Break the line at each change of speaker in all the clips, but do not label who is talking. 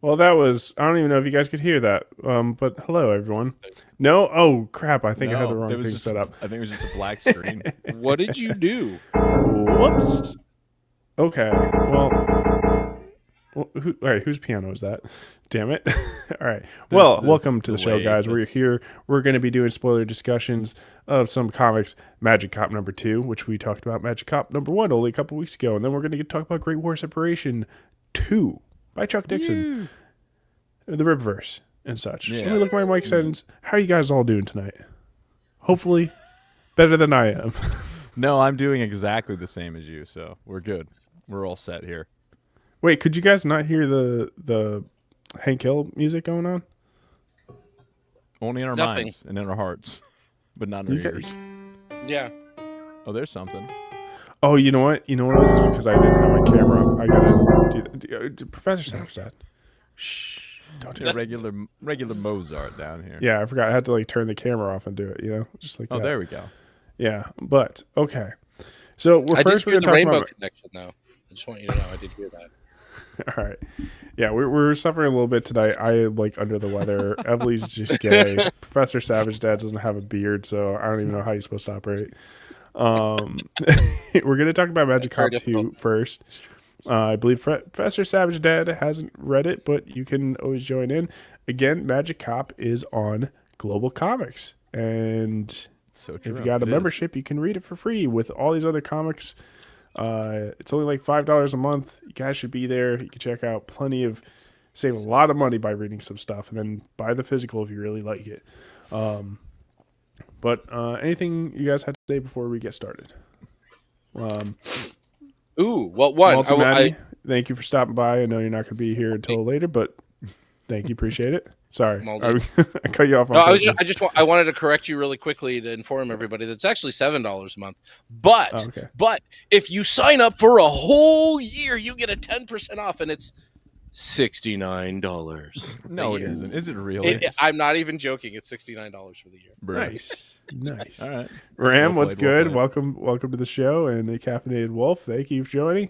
Well, that was. I don't even know if you guys could hear that. But hello, everyone. No. Oh crap! I think I had the
No, it
wrong
was
thing
just.
set up.
I think it was just a black screen.
What did you do?
Whoops. Okay. All right. Whose piano is that? Damn it. All right.
There's
Well,
this
welcome to the show,
delay
guys. We're
that's-
here. We're going to be doing spoiler discussions of some comics. Magic Cop number 2, which we talked about Magic Cop number 1 only a couple weeks ago, and then we're going to talk about Great War Separation 2 by Chuck Dixon, the Rippaverse and such.
Yeah.
Let me look at my mic settings. How are you guys all doing tonight? Hopefully, better than I am.
No, I'm doing exactly the same as you, so we're good. We're all set here.
Wait, could you guys not hear the Hank Hill music going on?
Only in our
Nothing.
minds and in our hearts, but not in our
You
ears.
guys-
Yeah.
Oh, there's something.
Oh, you know what? You know what it is? Because I didn't have my camera up. I gotta do Professor Savage that. Shh. Don't do
Yeah,
that.
regular Mozart down here.
Yeah, I forgot. I had to like turn the camera off and do it. You know, just like
Oh,
that.
there we go.
Yeah, but okay. So we're
I did
first we're
hear
gonna
the
talk
Rainbow
about.
Connection, though. I just want you to know I did hear that.
All right. Yeah, we're suffering a little bit tonight. I am like under the weather. Evelie's just gay. Professor Savage Dad doesn't have a beard, so I don't even know how you're supposed to operate. We're gonna talk about Magic Cop
Very
2
difficult.
first. I believe Professor Savage Dad hasn't read it, but you can always join in. Again, Magic Cop is on Global Comics, and
It's so true.
if you got a
It is.
membership, you can read it for free with all these other comics. It's only like $5 a month. You guys should be there. You can check out save a lot of money by reading some stuff, and then buy the physical if you really like it. But anything you guys had to say before we get started?
Ooh, well, one.
Walter
I,
Matty, thank you for stopping by. I know you're not going to be here until later, but thank you, appreciate it. Sorry,
Maldi.
I cut you off. On
no,
purpose.
I wanted to correct you really quickly to inform everybody that's actually $7 a month. But
Oh, okay.
but if you sign up for a whole year, you get a 10% off, and it's $69.
No, it isn't. Is it really?
I'm not even joking. It's $69 for the year.
Bruh.
Nice.
All right.
Ram,
Well
what's
played, well
good?
played.
Welcome to the show, and the Caffeinated Wolf. Thank you for joining.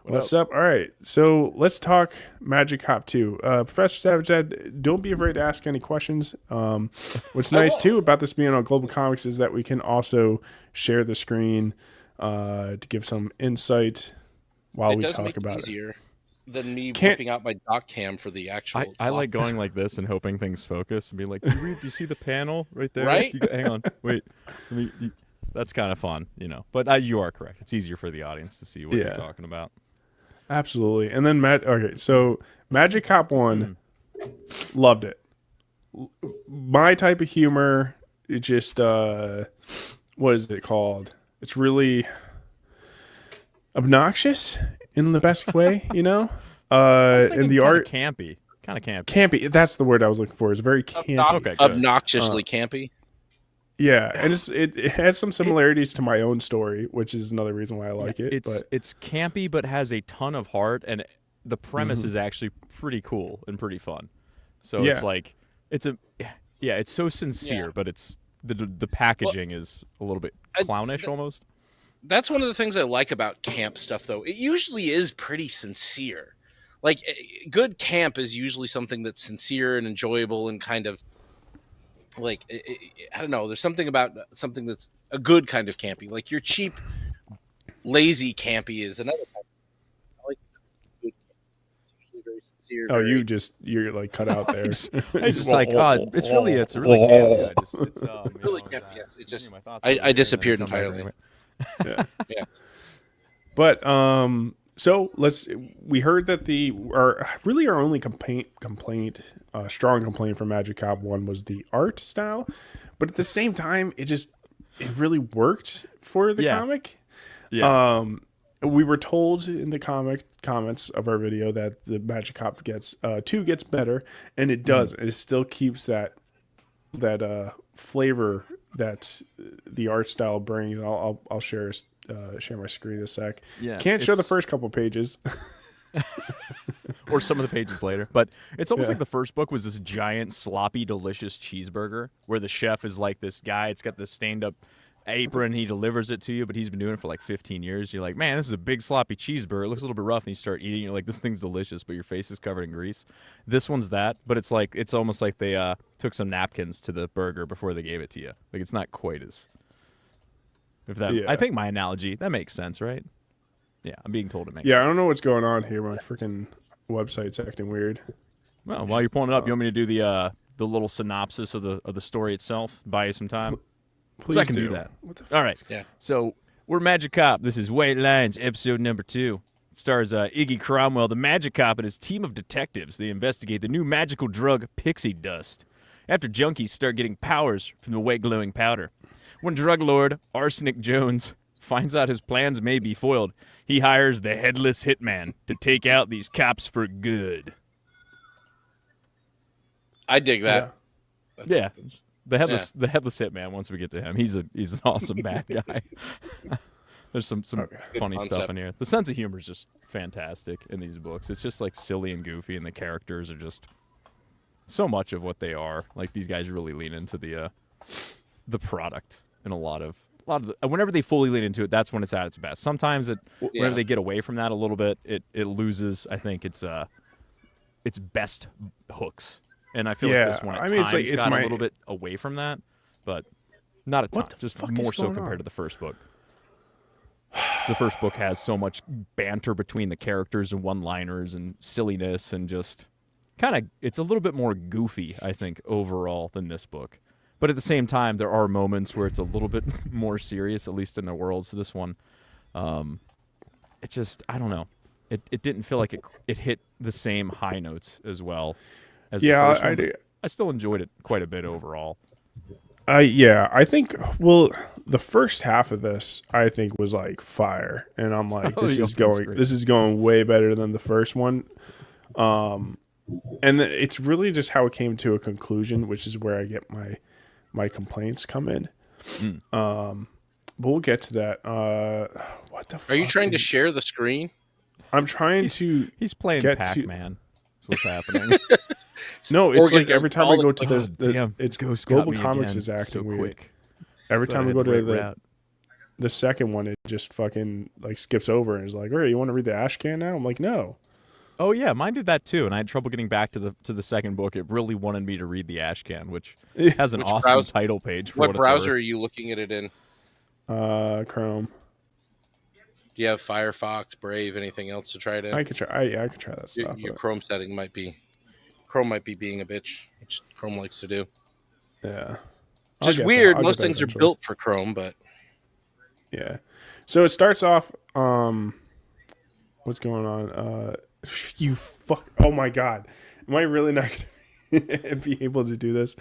What's
up?
up? All right, so let's talk Magic Cop 2. Professor Savage said, don't be afraid to ask any questions. What's nice, too, about this being on Global Comics is that we can also share the screen to give some insight while
It
we
does
talk
make
about
it
it.
easier than me
Can't-
whipping out my doc cam for the actual.
I like
clock.
going like this and hoping things focus and be like, you see the panel right there?
Right?
Hang on. Wait. That's kind of fun, But you are correct. It's easier for the audience to see what
Yeah.
you're talking about.
Absolutely. And then, okay, so Magic Cop 1, loved it. My type of humor, it just, what is it called? It's really obnoxious in the best way,
I was thinking
and the
kinda
art,
campy. Kind of campy.
campy. That's the word I was looking for. It's very campy.
Okay, good.
Obnoxiously campy.
Yeah, and it has some similarities to my own story, which is another reason why I like it.
It's campy, but has a ton of heart, and the premise is actually pretty cool and pretty fun. So
Yeah.
it's like it's so sincere,
Yeah.
but it's the packaging is a little bit clownish almost.
That's one of the things I like about camp stuff, though. It usually is pretty sincere. Like, good camp is usually something that's sincere and enjoyable and kind of like, I don't know. There's something about something that's a good kind of campy. Like, your cheap, lazy campy is another kind. I like good camp. It's usually very sincere.
Oh,
very-
you're like cut out there.
I just like it's really campy. It's
Really campy, yes. It just-
my thoughts
I
over here and then
disappeared
come back
entirely.
anyway.
Yeah.
But so we heard that our only strong complaint for Magic Cop 1 was the art style, but at the same time it really worked for the
Yeah.
comic.
Yeah.
We were told in the comments of our video that the Magic Cop 2 gets better, and it does. It still keeps that flavor that the art style brings. I'll share my screen in a sec.
Yeah,
Can't show the
it's-
first couple pages.
Or some of the pages later. But it's almost like the first book was this giant, sloppy, delicious cheeseburger where the chef is like this guy. It's got this stand-up apron. He delivers it to you, but he's been doing it for like 15 years. You're like, man, this is a big sloppy cheeseburger. It looks a little bit rough, and you start eating. You're like, this thing's delicious, but your face is covered in grease. This one's that, but it's almost like they took some napkins to the burger before they gave it to you. Like it's not quite as. I think my analogy that makes sense, right? Yeah, I'm being told it makes.
Yeah,
sense.
I don't know what's going on here. My freaking website's acting weird.
Well, while you're pulling it up, you want me to do the little synopsis of the story itself? Buy you some time.
Please
So I can do that. All right.
Yeah.
So we're Magic Cop. This is White Lines, episode number 2. It stars Iggy Cromwell, the Magic Cop, and his team of detectives. They investigate the new magical drug, pixie dust, after junkies start getting powers from the white glowing powder. When drug lord Arsenic Jones finds out his plans may be foiled, he hires the headless hitman to take out these cops for good.
I dig that.
Yeah. The headless hitman. Once we get to him, he's an awesome bad guy. There's some funny stuff in here. The sense of humor is just fantastic in these books. It's just like silly and goofy, and the characters are just so much of what they are. Like these guys really lean into the product in a lot of whenever they fully lean into it, that's when it's at its best. Sometimes whenever they get away from that a little bit, it loses. I think its best hooks. And I feel like this one at times got a little bit away from that, but not a ton. Just more so compared to the first book. The first book has so much banter between the characters and one-liners and silliness and just kind of, it's a little bit more goofy, I think, overall than this book. But at the same time, there are moments where it's a little bit more serious, at least in the world. So this one, it just, I don't know. It didn't feel like it hit the same high notes as well. The first one, I still enjoyed it quite a bit overall.
I think the first half of this I think was like fire, and I'm like this is going way better than the first one. And it's really just how it came to a conclusion, which is where I get my complaints come in. But we'll get to that. What the fuck?
Are you trying to share the screen?
I'm trying to.
He's playing Pac-Man. That's what's happening.
No, it's like every time we go to this,
it's
Global Comics is acting weird.
Quick.
Every time we go to the second one, it just fucking like skips over and is like, "All right, you want to read the ash can now?" I'm like, "No."
Oh yeah, mine did that too, and I had trouble getting back to the second book. It really wanted me to read the ash can, which has an awesome title page. For
what browser are you looking at it in?
Chrome.
Do you have Firefox, Brave, anything else to try to?
I could try. I could try that stuff.
Your Chrome setting might be being a bitch, which Chrome likes to do.
Yeah,
just weird. Most things are built for Chrome, but
yeah. So it starts off. What's going on? You fuck! Oh my god! Am I really not gonna be able to do this?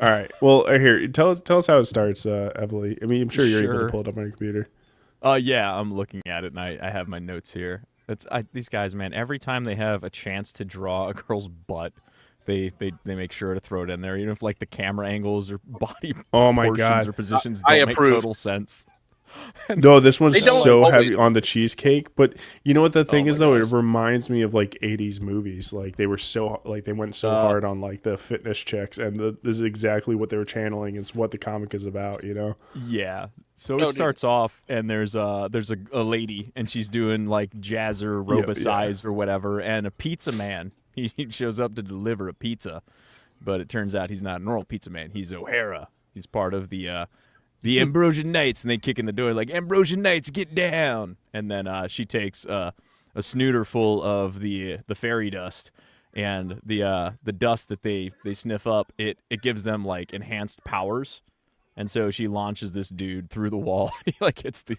All right. Well, here, tell us how it starts, Evely. I mean, I'm sure you're able to pull it up on your computer.
Yeah, I'm looking at it, and I have my notes here. These guys, man. Every time they have a chance to draw a girl's butt, they make sure to throw it in there, even if like the camera angles or body portions or positions don't make total sense.
No, this one's so heavy on the cheesecake. But you know what the thing is, though? It reminds me of like 80s movies. Like they went so hard on like the fitness checks, and this is exactly what they were channeling. It's what the comic is about, you know?
Yeah. So it starts off, and there's a lady, and she's doing like jazzer, robocized or whatever, and a pizza man. He shows up to deliver a pizza, but it turns out he's not a normal pizza man. He's O'Hara. He's part of the Ambrosian Knights, and they kick in the door like, "Ambrosian Knights, get down!" And then she takes a snooter full of the fairy dust, and the dust that they sniff up, it gives them like enhanced powers, and so she launches this dude through the wall. He like hits the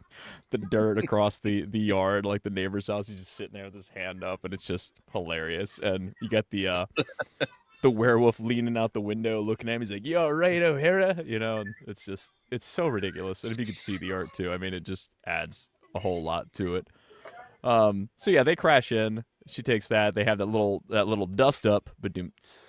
dirt across the yard, like the neighbor's house. He's just sitting there with his hand up, and it's just hilarious. And you got the werewolf leaning out the window looking at him. He's like, "You all right, O'Hara?" You know, and it's so ridiculous. And if you could see the art too, I mean, it just adds a whole lot to it. So yeah, they crash in. She takes that. They have that little dust up, badooms.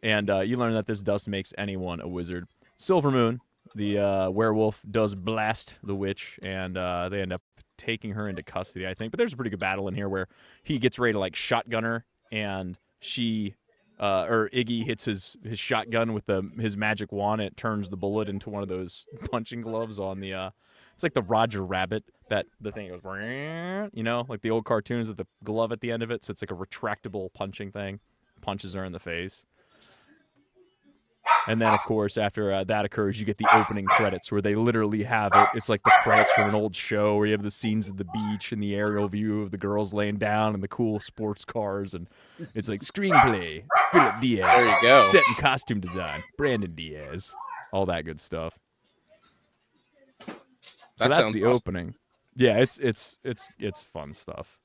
And you learn that this dust makes anyone a wizard. Silvermoon, the werewolf, does blast the witch, and they end up taking her into custody, I think. But there's a pretty good battle in here where he gets ready to like shotgun her, and she or Iggy hits his shotgun with his magic wand, and it turns the bullet into one of those punching gloves on the. It's like the Roger Rabbit, that the thing goes, like the old cartoons with the glove at the end of it. So it's like a retractable punching thing. Punches her in the face. And then, of course, after that occurs, you get the opening credits where they literally have it. It's like the credits from an old show where you have the scenes of the beach and the aerial view of the girls laying down and the cool sports cars. And it's like screenplay, Philip Diaz.
There you go.
Set and costume design, Brandon Diaz. All that good stuff. So that's the opening. Yeah, it's fun stuff.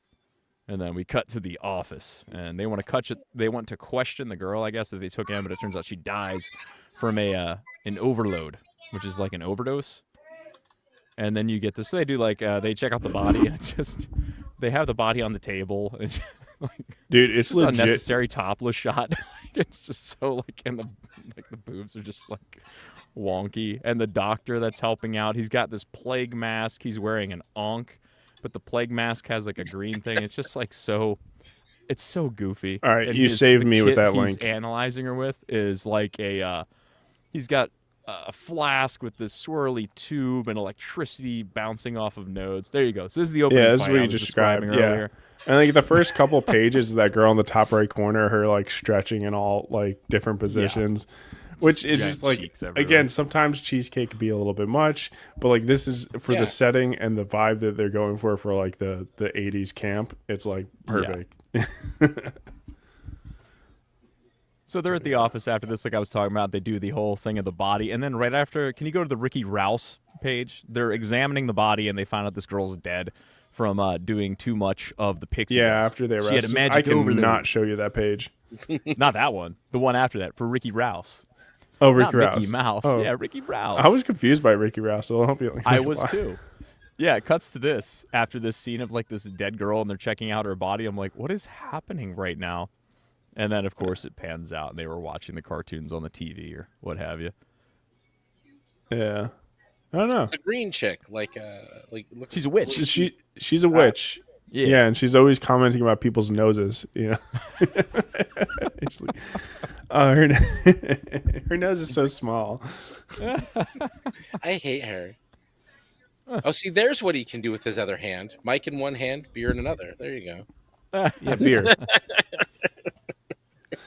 And then we cut to the office, and they want to question the girl, I guess, that they took in, but it turns out she dies from an overload, which is like an overdose. And then you get this. So they do they check out the body, and it's just they have the body on the table, and
dude, it's
just
legit.
unnecessary topless shot. It's just so and the boobs are just wonky. And the doctor that's helping out, he's got this plague mask. He's wearing an ankh. But the plague mask has a green thing. It's just so, it's so goofy.
All right,
and
you saved me with that link.
He's analyzing her with is he's got a flask with this swirly tube and electricity bouncing off of nodes. There you go. So this is the opening.
Yeah, this
fight
is what
I
you
was
just described. Yeah,
earlier.
and the first couple pages of that girl in the top right corner, her stretching in all different positions. Yeah. Which is just again, sometimes cheesecake can be a little bit much, but this is for the setting and the vibe that they're going for the 80s camp. It's perfect. Yeah.
So they're at the office after this, like I was talking about. They do the whole thing of the body, and then right after, can you go to the Ricky Rouse page? They're examining the body, and they find out this girl's dead from doing too much of the pixie.
Yeah,
dust.
after they arrested.
She had a magic overload.
I cannot show you that page.
Not that one. The one after that for Ricky Rouse.
Oh, Ricky Rouse.
Mickey Mouse.
Oh.
Yeah, Ricky Rouse.
I was confused by Ricky Rouse, so I'll help you.
I was too. Yeah, it cuts to this after this scene of this dead girl, and they're checking out her body. I'm like, what is happening right now? And then, of course, it pans out, and they were watching the cartoons on the TV or what have you.
Yeah, I don't know.
The green chick,
she's a witch.
She's a witch. Yeah, and she's always commenting about people's noses. Her nose is so small.
I hate her. Oh, see, there's what he can do with his other hand. Mic in one hand, beer in another. There you
go. Yeah, beer.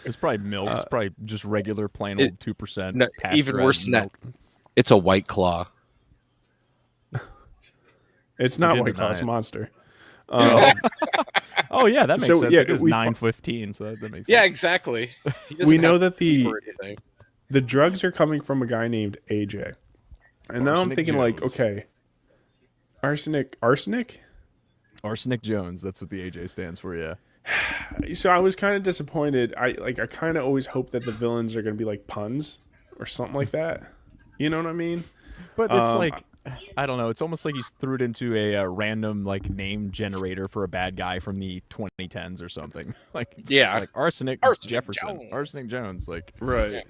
It's probably milk. It's probably just regular, plain old 2%.
No, even worse than milk. That. It's a White Claw.
It's not White Claw. It's Monster.
Oh yeah, that makes sense. Yeah, it is 9:15, so that makes sense.
Yeah, exactly.
We know that the drugs are coming from a guy named AJ, and now I'm thinking
Jones.
Okay, arsenic
Jones. That's what the AJ stands for. Yeah.
So I was kind of disappointed. I kind of always hope that the villains are going to be puns or something like that. You know what I mean?
But it's I don't know. It's almost like you threw it into a random name generator for a bad guy from the 2010s or something. Arsenic Jefferson, Jones. Arsenic Jones.
Right. Yeah.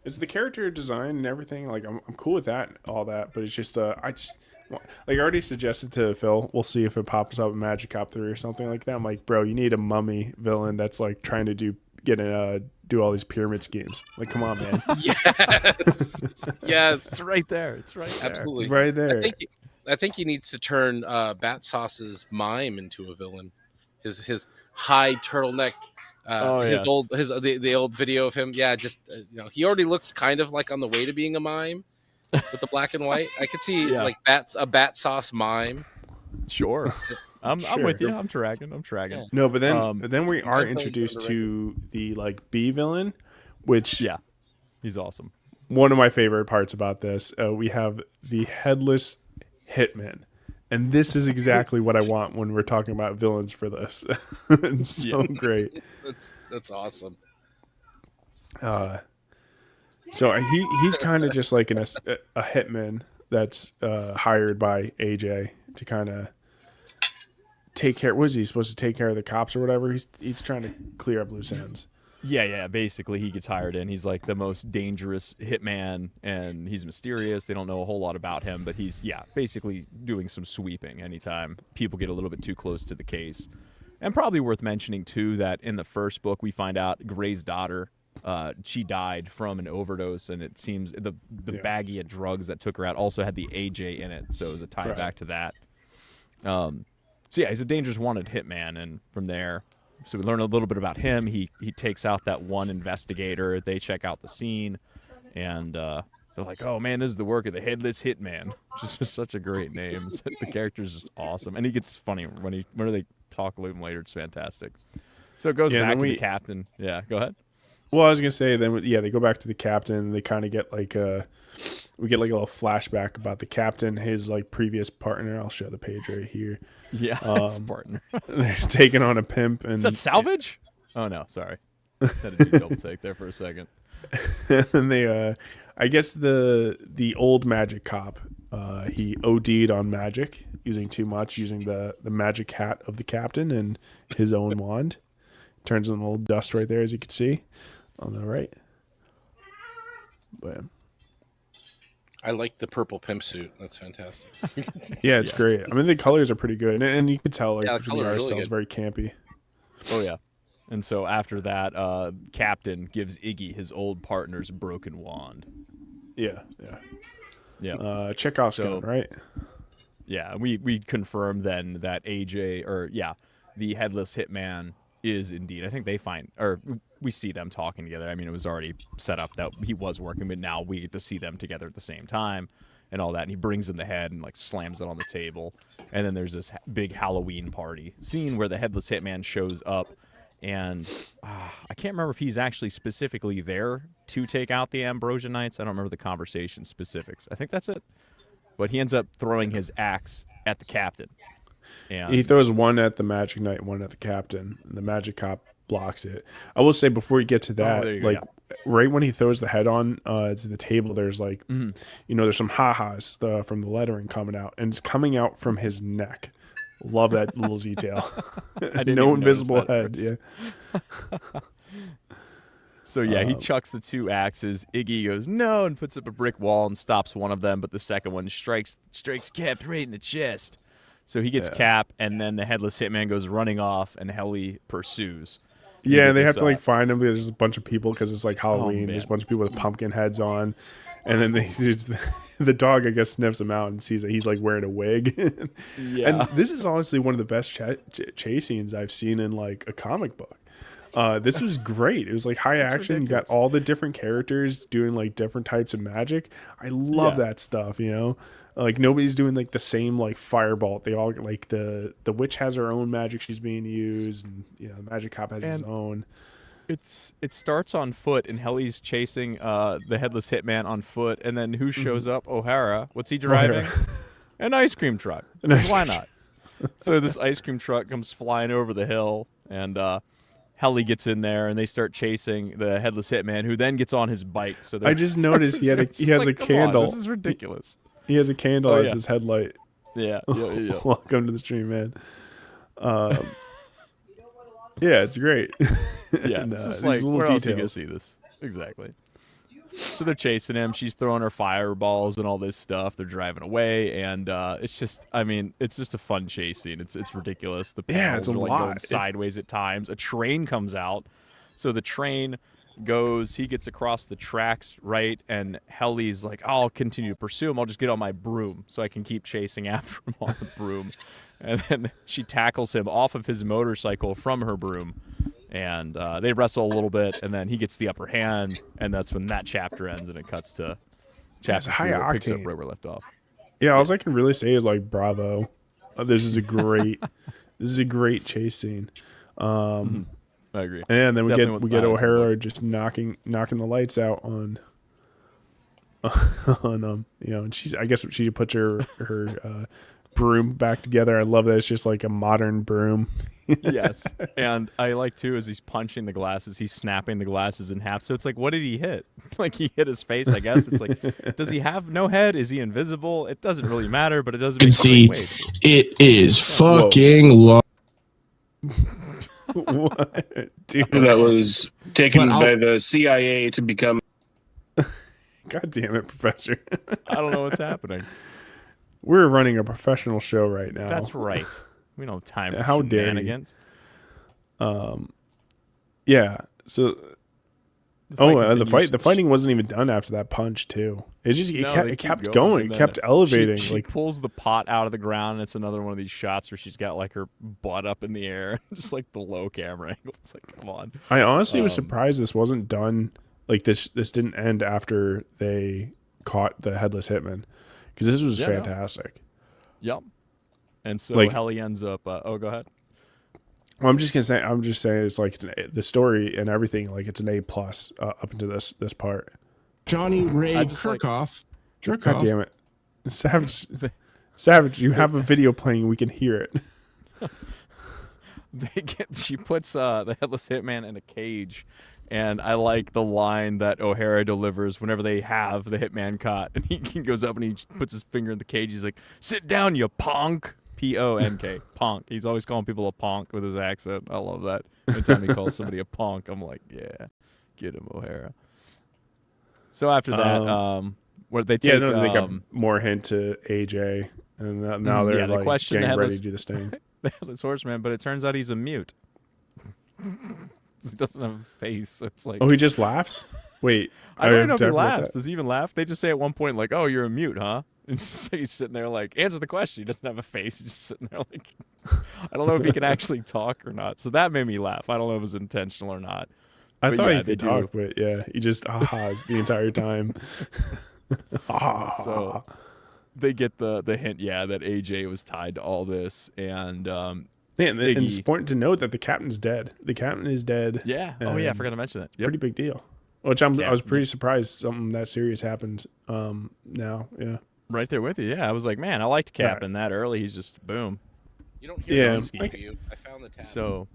It's the character design and everything. I'm cool with that, all that. But it's just I already suggested to Phil. We'll see if it pops up in Magic Cop 3 or something like that. I'm like, bro, you need a mummy villain that's trying to do all these pyramid schemes. Come on, man.
Yes. Yes.
It's right there. It's right there.
Absolutely.
Right there.
I think he needs to turn Bat Sauce's mime into a villain. His high turtleneck. The old video of him. Yeah, just he already looks kind of on the way to being a mime with the black and white. I could see a Bat Sauce mime.
Sure. I'm with you. I'm tracking. Yeah.
No, but then we are introduced to the B villain, which
he's awesome.
One of my favorite parts about this, we have the headless hitman, and this is exactly what I want when we're talking about villains for this. It's so great.
That's awesome.
So he's kind of just a hitman that's hired by AJ to kind of take care. What is he supposed to take care of the cops or whatever? He's trying to clear up loose ends.
Yeah. Basically, he gets hired in. He's the most dangerous hitman, and he's mysterious. They don't know a whole lot about him, but he's basically doing some sweeping anytime people get a little bit too close to the case. And probably worth mentioning, too, that in the first book we find out Gray's daughter, she died from an overdose, and it seems the baggie of drugs that took her out also had the AJ in it, so it was a tie back to that. So yeah, he's a dangerous wanted hitman, and from there, so we learn a little bit about him. He takes out that one investigator. They check out the scene, and they're like, "Oh man, this is the work of the headless hitman," which is just such a great name. The character is just awesome, and he gets funny when they talk a little later. It's fantastic. So it goes back to the captain. Yeah, go ahead.
Well, I was gonna say then, they go back to the captain. And they kind of get we get like a little flashback about the captain, his like previous partner. I'll show the page right here.
Yeah, his partner.
They're taking on a pimp, and
is that salvage? Oh no, sorry, had to do double take there for a second.
And they, I guess the old magic cop, he OD'd on magic, using too much, using the magic hat of the captain and his own wand. Turns in a little dust right there, as you can see on the right. But
I like the purple pimp suit. That's fantastic.
yeah, it's great. I mean, the colors are pretty good, and you can tell like
the
the
color
art
is
style
really
is very campy.
Oh yeah. And so after that, Captain gives Iggy his old partner's broken wand.
Yeah. Chekhov's gun, right?
Yeah, we confirm then that AJ the headless hitman is indeed. I think we see them talking together. I mean, it was already set up that he was working, but now we get to see them together at the same time and all that. And he brings him the head and like slams it on the table. And then there's this big Halloween party scene where the headless hitman shows up. And I can't remember if he's actually specifically there to take out the Ambrosia Knights. I don't remember the conversation specifics. I think that's it. But he ends up throwing his axe at the captain. And
he throws one at the Magic Knight, one at the captain. And the Magic Cop blocks it. I will say before you get to that, right when he throws the head on to the table, there's like, there's some ha-has from the lettering coming out. And it's coming out from his neck. Love that little detail. No invisible head. Yeah.
So yeah, he chucks the two axes. Iggy goes no and puts up a brick wall and stops one of them, but the second one strikes Cap right in the chest. So he gets Cap, and then the headless hitman goes running off, and Helly pursues.
Yeah, and they have to like find him. There's a bunch of people because it's like Halloween. There's a bunch of people with pumpkin heads on. And then the dog, I guess, sniffs him out and sees that he's like wearing a wig. And this is honestly one of the best chase scenes I've seen in like a comic book. This was great. It was like high action. You got all the different characters doing like different types of magic. I love that stuff, Like nobody's doing like the same like fireball. They all like the witch has her own magic she's being used, and the magic cop has his own.
It starts on foot, and Helly's chasing the headless hitman on foot, and then who shows up? O'Hara. What's he driving? An ice cream truck. Why not? So this ice cream truck comes flying over the hill, and Helly gets in there, and they start chasing the headless hitman, who then gets on his bike. So I
just noticed he has a candle.
This is ridiculous.
He has a candle as his headlight.
Yeah.
Welcome to the stream, man. Yeah, it's great.
Yeah, and, it's just like, where else are you going to see this? Exactly. So they're chasing him. She's throwing her fireballs and all this stuff. They're driving away, and it's just a fun chase scene. It's ridiculous. The panels are like going sideways at times. A train comes out. So the train goes, he gets across the tracks, right, and Helly's like, I'll continue to pursue him. I'll just get on my broom so I can keep chasing after him on the broom. And then she tackles him off of his motorcycle from her broom, and they wrestle a little bit, and then he gets the upper hand, and that's when that chapter ends, and it cuts to chapter 3, where it picks up where we left off.
Yeah, all I can really say is like, bravo. This is a great chase scene.
I agree.
And then we get O'Hara just knocking the lights out on and she puts her broom back together. I love that it's just like a modern broom.
Yes. And I like too, as he's punching the glasses, he's snapping the glasses in half. So it's like, what did he hit? Like he hit his face, I guess. It's like, does he have no head? Is he invisible? It doesn't really matter, but it doesn't make
see it is fucking long.
What? Dude.
That was taken by the CIA to become.
God damn it, Professor.
I don't know what's happening.
We're running a professional show right now.
That's right. We don't have time for
How dare
shenanigans.
Yeah. So the fighting wasn't even done after that punch too. It's just it kept going. It kept elevating.
She pulls the pot out of the ground. And it's another one of these shots where she's got like her butt up in the air, just like the low camera angle. It's like, come on.
I honestly was surprised this wasn't done. Like this didn't end after they caught the headless hitman, because this was fantastic.
Yep. And so Helly ends up. Go ahead.
Well, I'm just saying it's like the story and everything. Like it's an A+ up into this part.
Johnny Ray Kirchhoff.
God damn it, Savage! You have a video playing. We can hear it.
She puts the headless hitman in a cage, and I like the line that O'Hara delivers whenever they have the hitman caught, and he goes up and he puts his finger in the cage. He's like, "Sit down, you ponk." P-O-N-K, ponk. He's always calling people a ponk with his accent. I love that. Anytime he calls somebody a ponk, I'm like, yeah, get him, O'Hara. So after that, where they take,
they got more hint to AJ, and now they're like getting ready to do this thing.
The headless horseman, but it turns out he's a mute. He doesn't have a face, so it's like,
he just laughs. Wait,
I don't know if he laughs. Does he even laugh? They just say at one point like, "Oh, you're a mute, huh?" And he's sitting there like, answer the question. He doesn't have a face. He's just sitting there like, I don't know if he can actually talk or not. So that made me laugh. I don't know if it was intentional or not.
I thought he could talk, but yeah, he just ahas the entire time.
So they get the hint, that AJ was tied to all this, and
and it's important to note that the captain's dead. The captain is dead.
Yeah. Oh yeah, I forgot to mention that.
Pretty big deal. Which I was pretty surprised something that serious happened. Now, yeah.
Right there with you. Yeah, I was like, man, I liked Cap in that early. He's just boom.
You don't hear you. I found the tab.
So,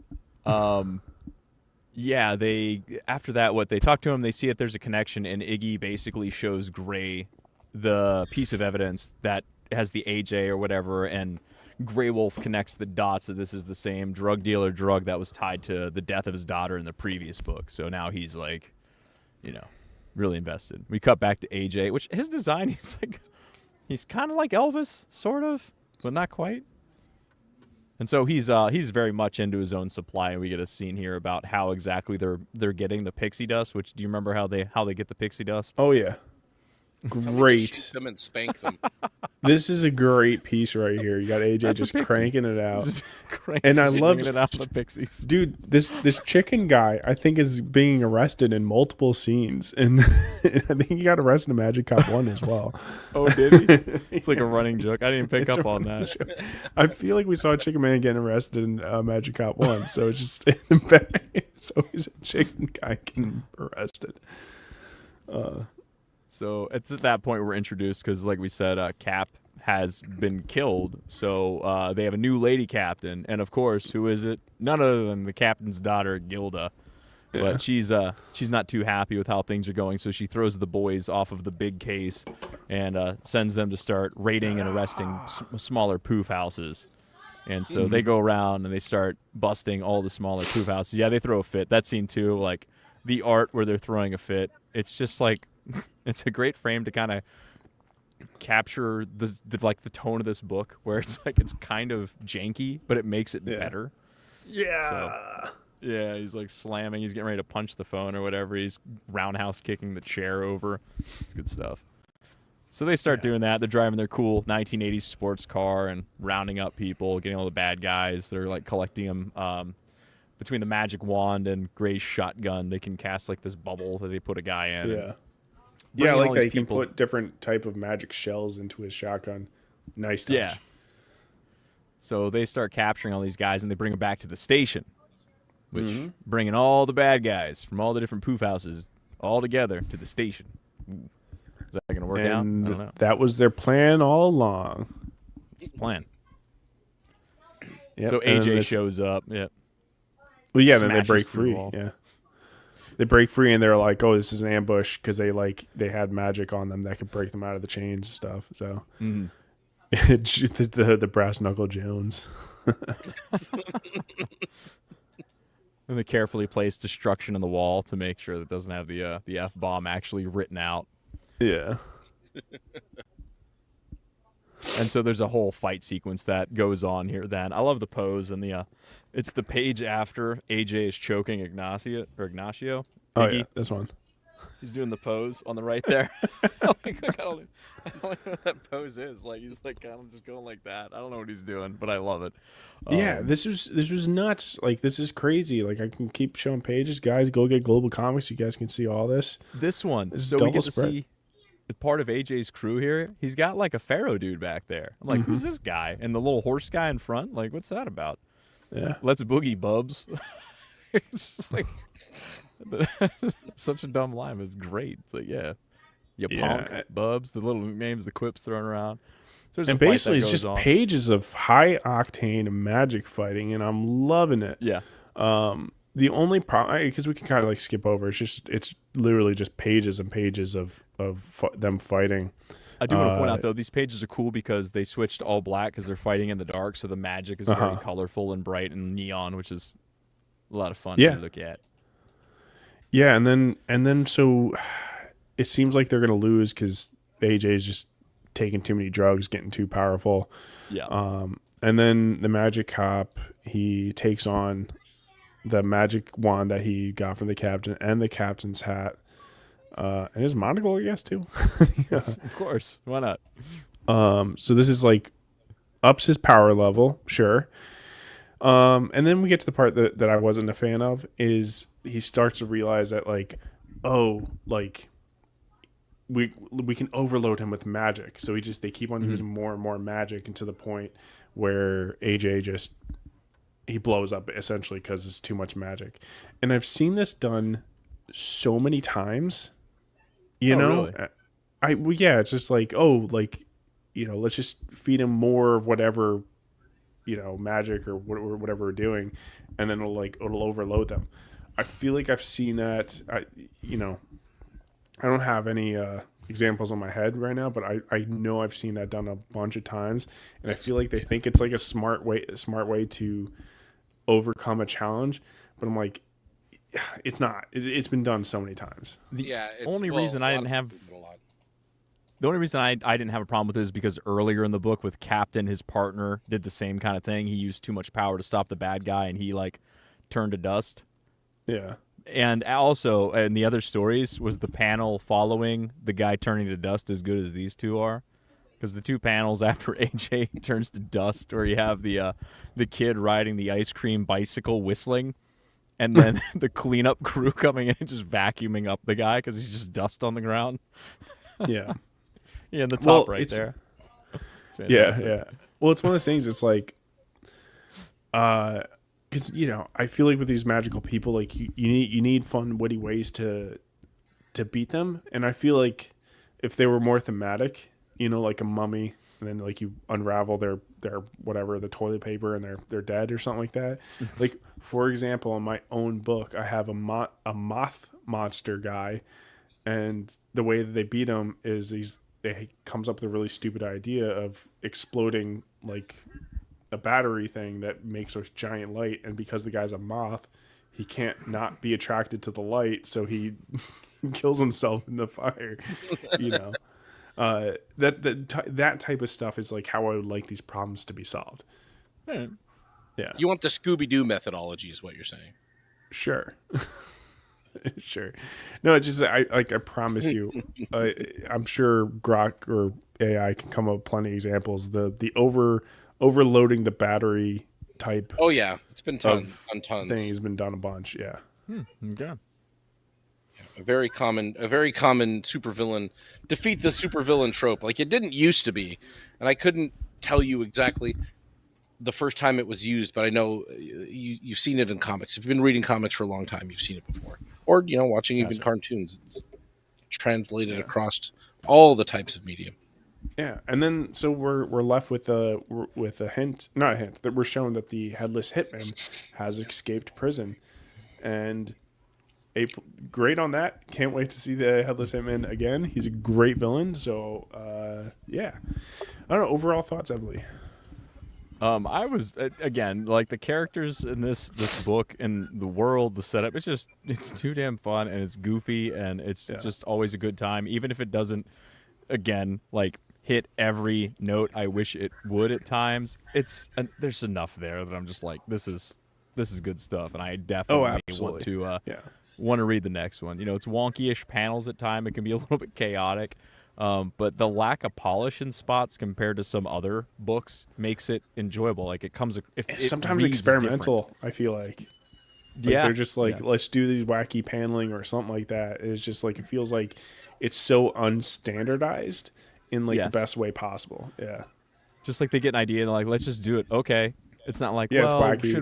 they after that, what they talk to him, they see that there's a connection, and Iggy basically shows Gray the piece of evidence that has the AJ or whatever, and Grey Wolf connects the dots that this is the same drug dealer drug that was tied to the death of his daughter in the previous book. So now he's like, really invested. We cut back to AJ, which his design, he's kind of like Elvis, sort of, but not quite. And so he's very much into his own supply, and we get a scene here about how exactly they're getting the pixie dust. Which, do you remember how they get the pixie dust?
Oh yeah, great.
Shoot them and spank them.
This is a great piece right here. You got AJ just cranking it out, and I love
it out the pixies.
Dude, this chicken guy I think is being arrested in multiple scenes, and I think he got arrested in Magic Cop 1 as well.
Oh, did he? It's like a running joke. I didn't pick up on that.
Joke. I feel like we saw Chicken Man getting arrested in Magic Cop 1, so it's just it's always a chicken guy getting arrested.
So it's at that point we're introduced because, like we said, Cap has been killed. So they have a new lady captain, and of course, who is it? None other than the captain's daughter, Gilda. Yeah. But she's not too happy with how things are going, so she throws the boys off of the big case and sends them to start raiding and arresting smaller poof houses. And so they go around and they start busting all the smaller poof houses. Yeah, they throw a fit. That scene too, like the art where they're throwing a fit. It's just like. It's a great frame to kind of capture the tone of this book, where it's like it's kind of janky, but it makes it better.
Yeah.
So, yeah, he's like slamming. He's getting ready to punch the phone or whatever. He's roundhouse kicking the chair over. It's good stuff. So they start doing that. They're driving their cool 1980s sports car and rounding up people, getting all the bad guys. They're like collecting them. Between the magic wand and Gray's shotgun, they can cast like this bubble that they put a guy in.
Yeah. Yeah, like they can put different type of magic shells into his shotgun. Nice touch.
Yeah. So they start capturing all these guys, and they bring them back to the station, which bringing all the bad guys from all the different poof houses all together to the station. Ooh. Is that going to work out? I don't know.
That was their plan all along.
It's the plan.
Yep.
So AJ shows up. Yep.
Well, yeah, then they break free. Yeah. They break free and they're like, "Oh, this is an ambush," because they had magic on them that could break them out of the chains and stuff. So the brass knuckle Jones.
And they carefully place destruction on the wall to make sure that it doesn't have the F-bomb actually written out.
Yeah.
And so there's a whole fight sequence that goes on here. Then I love the pose and it's the page after AJ is choking Ignacio.
Oh
Iggy.
yeah, this one.
He's doing the pose on the right there. I don't know what that pose is. Like he's like kind of just going like that. I don't know what he's doing, but I love it.
Yeah, this was nuts. Like this is crazy. Like I can keep showing pages, guys. Go get Global Comics. You guys can see all this.
This one,
This is
so we
double
get to
spread.
see part of AJ's crew here. He's got like a pharaoh dude back there. I'm like, who's this guy? And the little horse guy in front. Like, what's that about?
Yeah.
Let's boogie, Bubs. It's just like such a dumb line. It's great. It's like, yeah, you punk, Bubs. The little names, the quips thrown around. So there's
And
a fight that
basically, it's
goes
just
on.
pages of high octane magic fighting, and I'm loving it.
Yeah.
The only problem, because we can kind of like skip over, it's literally just pages and pages of them fighting.
I do want to point out though, these pages are cool because they switched to all black because they're fighting in the dark, so the magic is very colorful and bright and neon, which is a lot of fun to look at.
Yeah, and then so it seems like they're gonna lose because AJ's just taking too many drugs, getting too powerful.
Yeah.
And then the magic cop, he takes on the magic wand that he got from the captain and the captain's hat, and his monocle, I guess, too.
Yes, of course. Why not?
So this is like ups his power level, sure. And then we get to the part that I wasn't a fan of is he starts to realize that like, oh, like we can overload him with magic. So they keep on using more and more magic, and to the point where AJ he blows up essentially because it's too much magic. And I've seen this done so many times, you know.
Really?
It's just like, oh, like, you know, let's just feed him more of whatever, you know, magic or whatever we're doing, and then it'll overload them. I feel like I've seen that. I don't have any examples on my head right now, but I know I've seen that done a bunch of times, and I feel like they think it's like a smart way to overcome a challenge, but I'm like, it's not. It's been done so many times.
The only reason I didn't have a problem with it is because earlier in the book with Captain, his partner did the same kind of thing. He used too much power to stop the bad guy, and he like turned to dust.
Yeah.
And also, in the other stories, was the panel following the guy turning to dust as good as these two are? Because the two panels after AJ turns to dust, where you have the kid riding the ice cream bicycle whistling, and then the cleanup crew coming in and just vacuuming up the guy because he's just dust on the ground.
Yeah.
Yeah, in the top there.
Yeah. Well, it's one of those things. It's like, because you know, I feel like with these magical people, like you need fun, witty ways to beat them, and I feel like if they were more thematic, you know, like a mummy, and then like you unravel their whatever, the toilet paper, and they're dead or something like that. Like for example, in my own book, I have a moth monster guy, and the way that they beat him is they comes up with a really stupid idea of exploding like a battery thing that makes a giant light, and because the guy's a moth, he can't not be attracted to the light, so he kills himself in the fire. You know, that type of stuff is like how I would like these problems to be solved.
Yeah.
You want the Scooby-Doo methodology, is what you're saying.
Sure. Sure. No, it's just I promise you, I'm sure Grok or AI can come up with plenty of examples. The overloading the battery type.
Oh yeah, it's been tons.
Thing has been done a bunch. Yeah.
Okay.
A very common supervillain defeat the supervillain trope. Like it didn't used to be, and I couldn't tell you exactly the first time it was used, but I know you've seen it in comics. If you've been reading comics for a long time, you've seen it before, or you know, watching even cartoons. It's translated across all the types of medium.
Yeah, and then so we're left with a hint, not a hint, that we're shown that the headless hitman has escaped prison, and great on that. Can't wait to see the headless hitman again. He's a great villain. So yeah, I don't know. Overall thoughts, Emily.
I was again like the characters in this book and the world, the setup. It's too damn fun, and it's goofy, and it's just always a good time, even if it doesn't, again, like hit every note I wish it would at times. There's enough there that I'm just like, this is good stuff, and I definitely want to read the next one. It's wonky-ish panels at time. It can be a little bit chaotic, but the lack of polish in spots compared to some other books makes it enjoyable. Like it comes,
sometimes experimental. Different. I feel like they're just like, let's do these wacky paneling or something like that. It's just like, it feels like it's so unstandardized in like the best way possible. Yeah.
Just like they get an idea and they're like, let's just do it. Okay. It's not like,
it's wacky.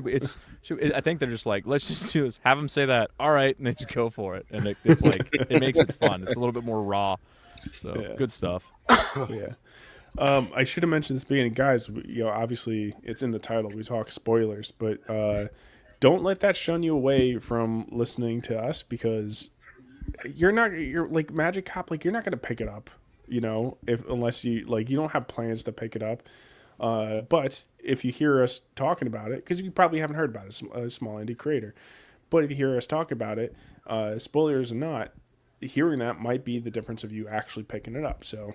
Should we? I think they're just like, let's just do this. Have them say that. All right. And they just go for it. And it's like, it makes it fun. It's a little bit more raw. So good stuff.
Yeah. I should have mentioned this at the beginning, guys. Obviously it's in the title. We talk spoilers, but don't let that shun you away from listening to us, because you're like Magic Cop. Like, you're not going to pick it up, unless you don't have plans to pick it up. But if you hear us talking about it, because you probably haven't heard about it, a small indie creator, but if you hear us talk about it, spoilers or not, hearing that might be the difference of you actually picking it up. So,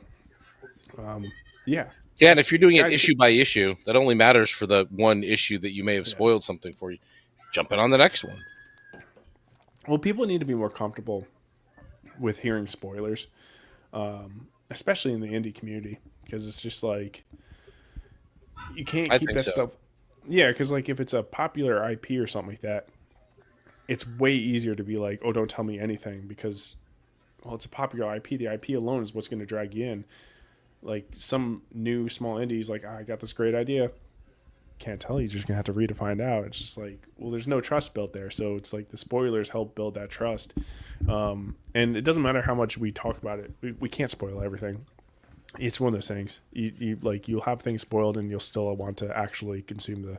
yeah.
Yeah, and if you're doing it issue by issue, that only matters for the one issue that you may have spoiled something for you. Jump in on the next one.
Well, people need to be more comfortable with hearing spoilers, especially in the indie community, because it's just like, you can't keep that stuff. Yeah, because like if it's a popular IP or something like that, it's way easier to be like, oh, don't tell me anything, because, well, it's a popular IP. The IP alone is what's going to drag you in. Like some new small indies, like, I got this great idea. Can't tell you. You're just going to have to read to find out. It's just like, well, there's no trust built there. So it's like the spoilers help build that trust. And it doesn't matter how much we talk about it. We can't spoil everything. It's one of those things. You'll have things spoiled and you'll still want to actually consume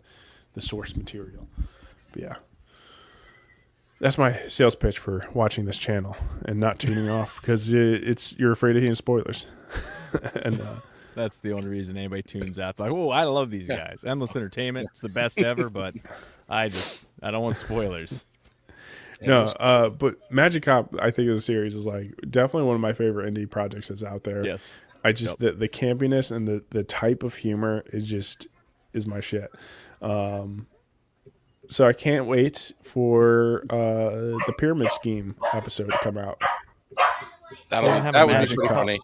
the source material. But yeah. That's my sales pitch for watching this channel and not tuning off, because you're afraid of hearing spoilers. And
that's the only reason anybody tunes out. Like, oh, I love these guys. Endless entertainment. It's the best ever, but I don't want spoilers.
No, but Magic Cop, I think, as a series is like definitely one of my favorite indie projects that's out there.
Yes.
I just the campiness and the type of humor is my shit. So I can't wait for the Pyramid Scheme episode to come out.
That would be pretty funny.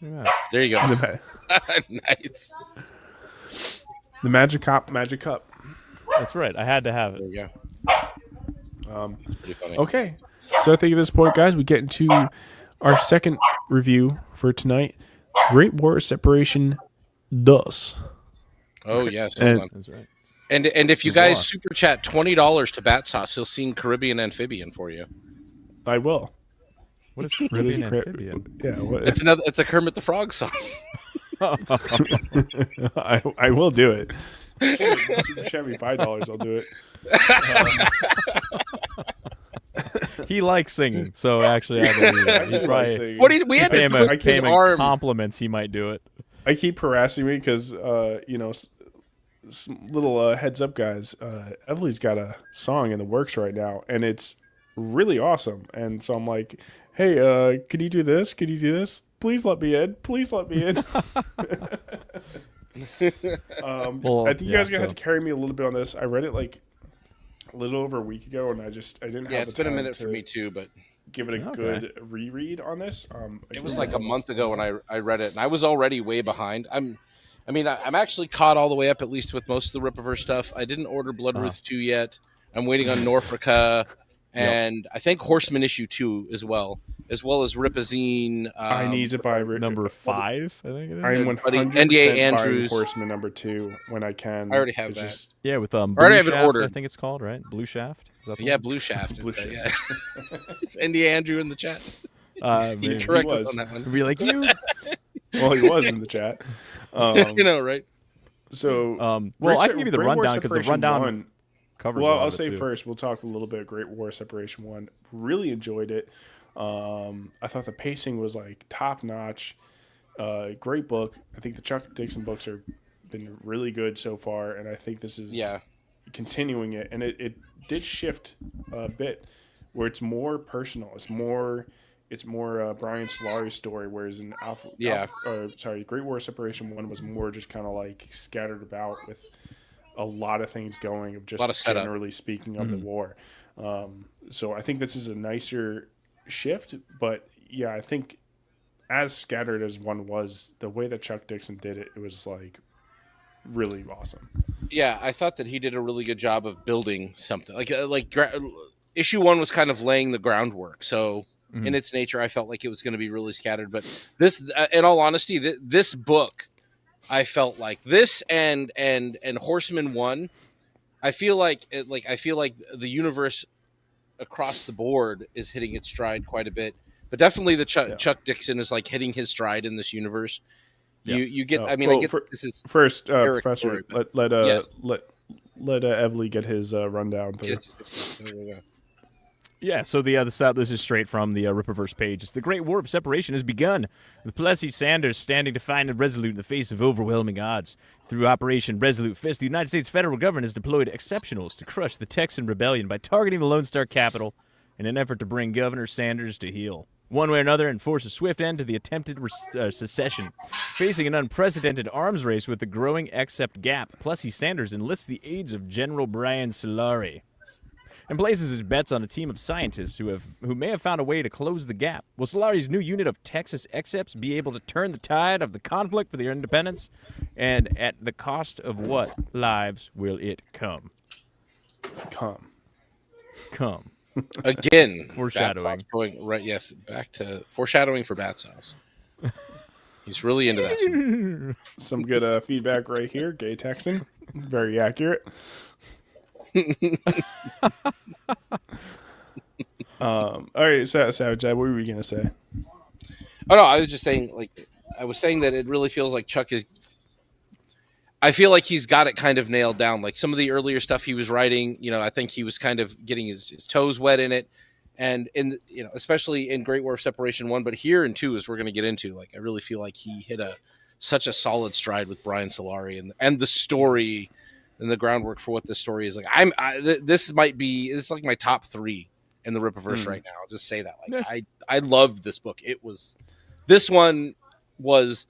Yeah. There you go. Nice.
The Magic Cop Magic Cup.
That's right. I had to have it.
There you go. Pretty funny.
Okay. So I think at this point, guys, we get into our second review for tonight. Great War Separation DOS.
Oh, yes.
That's right.
And if you guys super chat $20 to Bat Sauce, he'll sing Caribbean Amphibian for you.
I will.
What is Caribbean Amphibian?
Yeah,
it's a Kermit the Frog song.
I will do it. Super chat me $5, I'll do it.
He likes singing, so actually, I believe it. He probably,
we had to twist his arm.
Compliments, he might do it.
I keep harassing me because, little heads up, guys. Emily's got a song in the works right now, and it's really awesome. And so I'm like, hey, can you do this? Can you do this? Please let me in. Please let me in. I think you guys are gonna have to carry me a little bit on this. I read it like a little over a week ago, and I didn't have.
Yeah, it's been a minute for me too, but
give it a good reread on this.
It was like a month ago when I read it, and I was already way behind. I'm actually caught all the way up, at least with most of the Rippaverse stuff. I didn't order Bloodwrath 2 yet. I'm waiting on Norfolka, and I think Horseman issue 2 as well as Ripazine.
I need to buy
number 5. I think it is.
I'm 100%
NDA Andrews
buying Horseman number 2 when I can.
I already have that.
With Blue
already have
Shaft,
it ordered.
I think it's called, right? Blue Shaft. Is that
yeah, Blue Shaft. Blue Shaft. Yeah. It's NDA Andrew in the chat.
He
correct us on that one.
Be like you.
Well, he was in the chat.
Right?
So,
I can give you the rundown because the rundown covers.
Well, I'll say first, we'll talk a little bit of Great War Separation 1. Really enjoyed it. I thought the pacing was like top notch. Great book. I think the Chuck Dixon books have been really good so far, and I think this is continuing it. And it did shift a bit where it's more personal. It's more it's more Brian Solari's story, whereas in Great War Separation 1 was more just kind of like scattered about with a lot of things going, of just generally speaking of the war. So I think this is a nicer shift, but yeah, I think as scattered as one was, the way that Chuck Dixon did it, it was like really awesome.
Yeah, I thought that he did a really good job of building something. Issue 1 was kind of laying the groundwork. So in its nature, I felt like it was going to be really scattered. But this, in all honesty, this book, I felt like this and Horseman 1, I feel like the universe across the board is hitting its stride quite a bit. But definitely Chuck Dixon is like hitting his stride in this universe. Yeah. You get. I mean, I get this is
first, Professor. Story, let Evely get his rundown through.
Yeah, so this is straight from the Rippaverse page. It's the Great War of Separation has begun, with Plessy Sanders standing defiant and resolute in the face of overwhelming odds. Through Operation Resolute Fist, the United States federal government has deployed exceptionals to crush the Texan rebellion by targeting the Lone Star capital in an effort to bring Governor Sanders to heel, one way or another, and force a swift end to the attempted secession. Facing an unprecedented arms race with the growing accept gap, Plessy Sanders enlists the aids of General Brian Solari and places his bets on a team of scientists who may have found a way to close the gap. Will Solari's new unit of Texas Excepts be able to turn the tide of the conflict for their independence? And at the cost of what lives will it come? Come.
Again,
foreshadowing.
Going right, yes, back to foreshadowing for Bat Sauce. He's really into that.
Some good feedback right here. Gay Texan, very accurate. All right, Savage, what were we gonna say?
Oh no, I was just saying, that it really feels like Chuck is. I feel like he's got it kind of nailed down. Like some of the earlier stuff he was writing, I think he was kind of getting his toes wet in it, and especially in Great War of Separation 1, but here in 2, as we're going to get into, like I really feel like he hit such a solid stride with Brian Solari and the story and the groundwork for what this story is. Like this is like my top 3 in the Rippaverse right now. I'll just say that. Like I loved this book. This one was.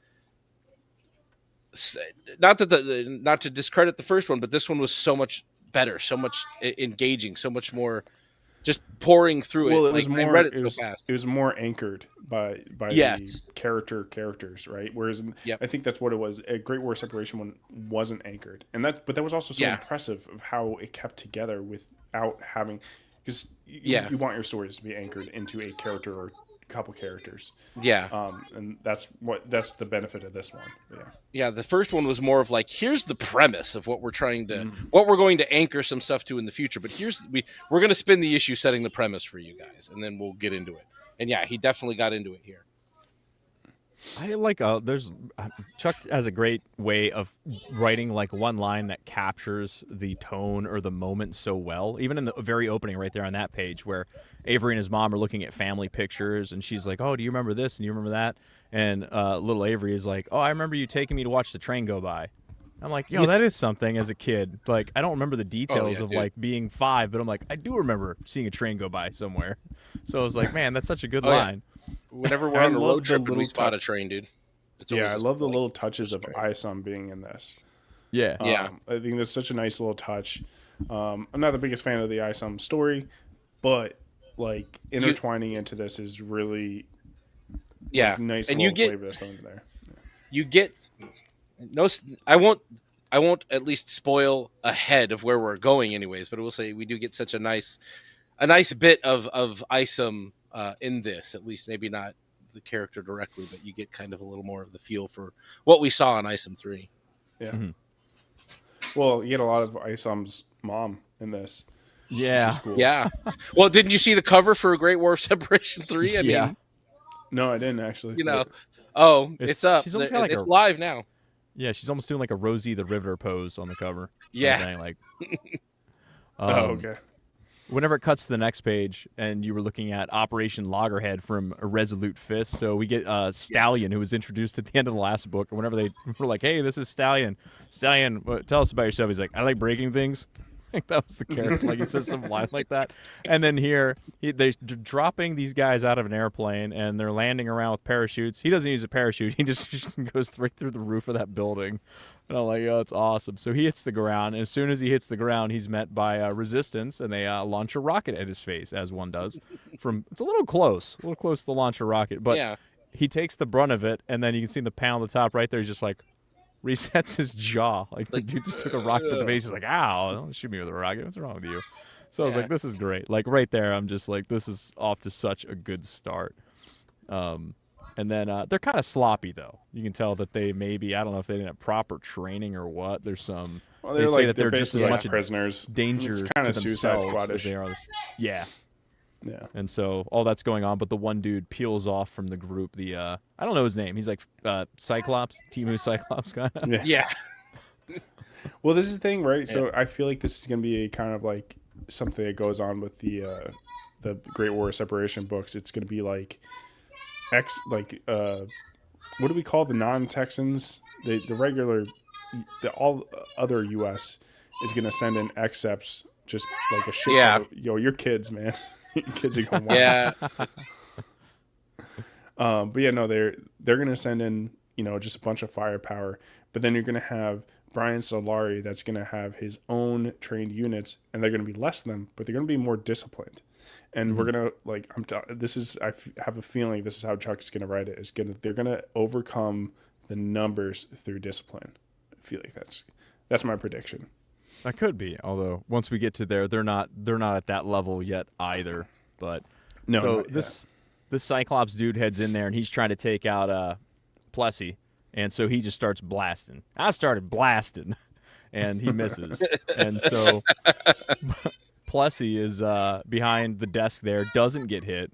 Not to discredit the first one, but this one was so much better, so much engaging, so much more just pouring through it.
Well, it was more.
I read it so fast.
It was more anchored by the characters, right? Whereas I think that's what it was. A Great War Separation one wasn't anchored, but that was also so impressive of how it kept together without having, because you want your stories to be anchored into a character or couple characters, and that's the benefit of this one.
The first one was more of like, here's the premise of what we're trying to what we're going to anchor some stuff to in the future, but we're going to spin the issue setting the premise for you guys, and then we'll get into it. And he definitely got into it here.
I like Chuck has a great way of writing like one line that captures the tone or the moment so well. Even in the very opening right there on that page where Avery and his mom are looking at family pictures and she's like, "Oh, do you remember this and you remember that?" And little Avery is like, "Oh, I remember you taking me to watch the train go by." I'm like, that is something as a kid. Like, I don't remember the details of like being 5, but I'm like, I do remember seeing a train go by somewhere. So I was like, man, that's such a good line.
Whenever we're on a road trip and we spot a train, dude.
I love the little touches of Isom being in this.
Yeah.
I think that's such a nice little touch. I'm not the biggest fan of the Isom story, but like intertwining into this is really nice and little flavor that's in there.
You get I won't at least spoil ahead of where we're going anyways, but I will say we do get such a nice bit of Isom in this, at least maybe not the character directly, but you get kind of a little more of the feel for what we saw in Isom 3.
Yeah. Well, you get a lot of Isom's mom in this.
Yeah.
Which is cool.
Yeah. Well, didn't you see the cover for Great War of Separation 3? I mean,
no, I didn't actually.
It's up.
She's almost got
it's live now.
Yeah, she's almost doing like a Rosie the Riveter pose on the cover.
Yeah.
Like,
okay.
Whenever it cuts to the next page, and you were looking at Operation Loggerhead from A Resolute Fist, so we get Stallion, who was introduced at the end of the last book. And whenever they were like, "Hey, this is Stallion. Stallion, tell us about yourself," he's like, "I like breaking things." Like that was the character. Like he says some line like that, and then here they're dropping these guys out of an airplane, and they're landing around with parachutes. He doesn't use a parachute. He just goes straight through the roof of that building. And I'm like, oh, it's awesome. So he hits the ground, and as soon as he hits the ground, he's met by resistance, and they launch a rocket at his face, as one does. It's a little close to launch a rocket, but he takes the brunt of it, and then you can see in the panel at the top right there, he's just like, resets his jaw. Like the dude just took a rocket to the face. He's like, ow, don't shoot me with a rocket. What's wrong with you? So I was like, this is great. Like right there, I'm just like, this is off to such a good start. And then they're kind of sloppy, though. You can tell that they maybe, I don't know if they didn't have proper training or what. There's some, they say that they're just as much
prisoners.
Danger
it's kind
to
of Suicide Squad-ish.
as they are. Yeah.
Yeah.
And so all that's going on, but the one dude peels off from the group. The I don't know his name. He's like Cyclops, Timu Cyclops kind of.
Yeah.
Well, this is the thing, right? So I feel like this is going to be a kind of like something that goes on with the Great War of Separation books. It's going to be like what do we call the non-Texans? The regular, all other U.S. is going to send in excepts, just like a shit.
Yeah.
Yo, your kids, man. Your kids are going wild.
Yeah.
But yeah, no, they're going to send in, just a bunch of firepower. But then you're going to have Brian Solari that's going to have his own trained units, and they're going to be less than them, but they're going to be more disciplined. And we're going to, I have a feeling this is how Chuck's going to write it. They're going to overcome the numbers through discipline. I feel like that's my prediction.
That could be, although once we get to there, they're not at that level yet either. But
no,
so this Cyclops dude heads in there and he's trying to take out Plessy, and so he just starts blasting. I started blasting, and he misses, and so Plessy is behind the desk there, doesn't get hit,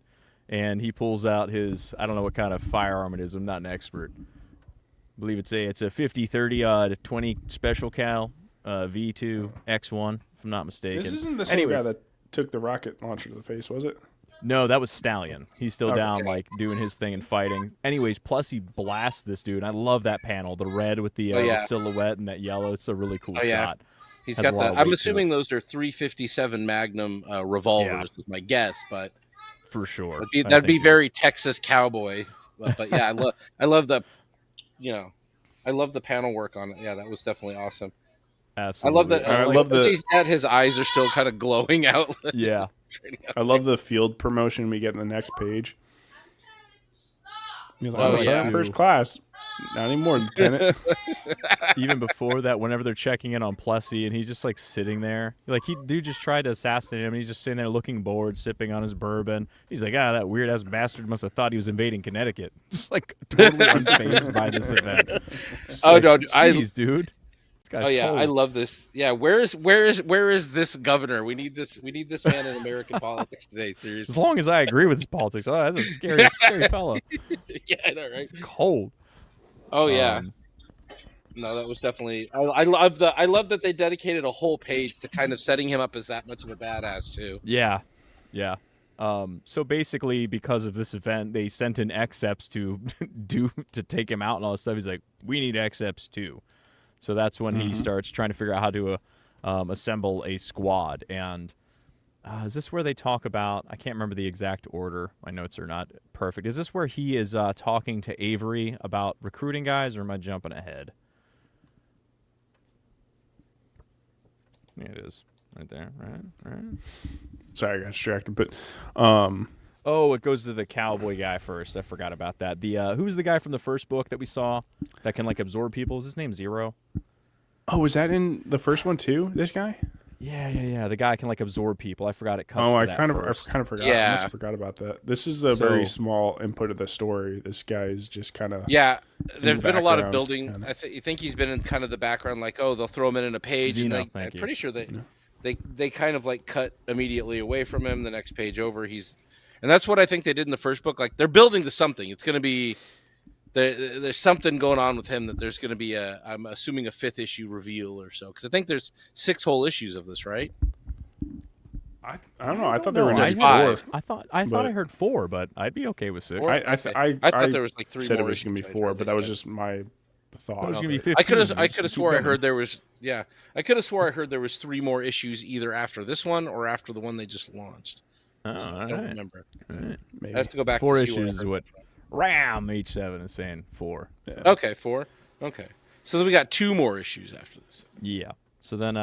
and he pulls out his, I don't know what kind of firearm it is. I'm not an expert. I believe it's a 50-30 20 special cal. V2 X1, if I'm not mistaken.
This isn't the same guy that took the rocket launcher to the face, was it?
No, that was Stallion. He's still down, like, doing his thing and fighting. Anyways, Plessy blasts this dude. I love that panel, the red with the silhouette and that yellow. It's a really cool shot.
He's got that. I'm assuming those are 357 Magnum revolvers, is my guess, but
for sure,
that'd be very Texas cowboy. But yeah, I love the, I love the panel work on it. Yeah, that was definitely awesome.
Absolutely.
I love that. He's dead. His eyes are still kind of glowing out.
Yeah.
I love the field promotion we get in the next page. You're like, first class. Not anymore, Lieutenant.
Even before that, whenever they're checking in on Plessy and he's just like sitting there, like dude just tried to assassinate him and he's just sitting there looking bored, sipping on his bourbon. He's like, that weird ass bastard must have thought he was invading Connecticut. Just like totally unfazed by this event. Just
no,
geez, dude.
Oh yeah, cold. I love this. Yeah, where is this governor? We need this man in American politics today. Seriously,
as long as I agree with his politics, that's a scary fellow.
Yeah, I know, right?
It's cold.
Oh yeah. No, that was definitely. I love that they dedicated a whole page to kind of setting him up as that much of a badass too.
Yeah. So basically, because of this event, they sent in exceps to take him out and all this stuff. He's like, we need exceps too. So that's when he starts trying to figure out how to assemble a squad. And is this where they talk about, I can't remember the exact order. My notes are not perfect. Is this where he is talking to Avery about recruiting guys, or am I jumping ahead? Yeah, it is. Right there. Right.
Sorry, I got distracted. But
oh, it goes to the cowboy guy first. I forgot about that. The who's the guy from the first book that we saw that can like absorb people? Is his name Zero?
Oh, was that in the first one too? This guy?
Yeah. The guy can like absorb people. I forgot it comes.
I
kind
of forgot. Yeah. I must have forgot about that. This is a very small input of the story. This guy is just kind of
There's been a lot of building. I think he's been in kind of the background. Like, they'll throw him in a page.
Zeno,
and I'm pretty sure they kind of like cut immediately away from him. The next page over, and that's what I think they did in the first book. Like, they're building to something. It's going to be there's something going on with him that there's going to be I'm assuming a 5th issue reveal or so, because I think there's 6 whole issues of this, right?
I don't know. I thought there were just
5. I thought I heard 4, but I'd be okay with 6.
I thought there was like 3
said
more.
it
was going to be 4, but that was just my thought.
It was gonna be 15.
I could have swore I heard there was I could have swore I heard there was 3 more issues either after this one or after the one they just launched.
Oh,
So I don't remember.
Right.
I have to go back
4
to see
issues. What Ram H7 is saying 4.
Yeah.
So.
Okay, 4. Okay. So then we got 2 more issues after this.
Yeah. So then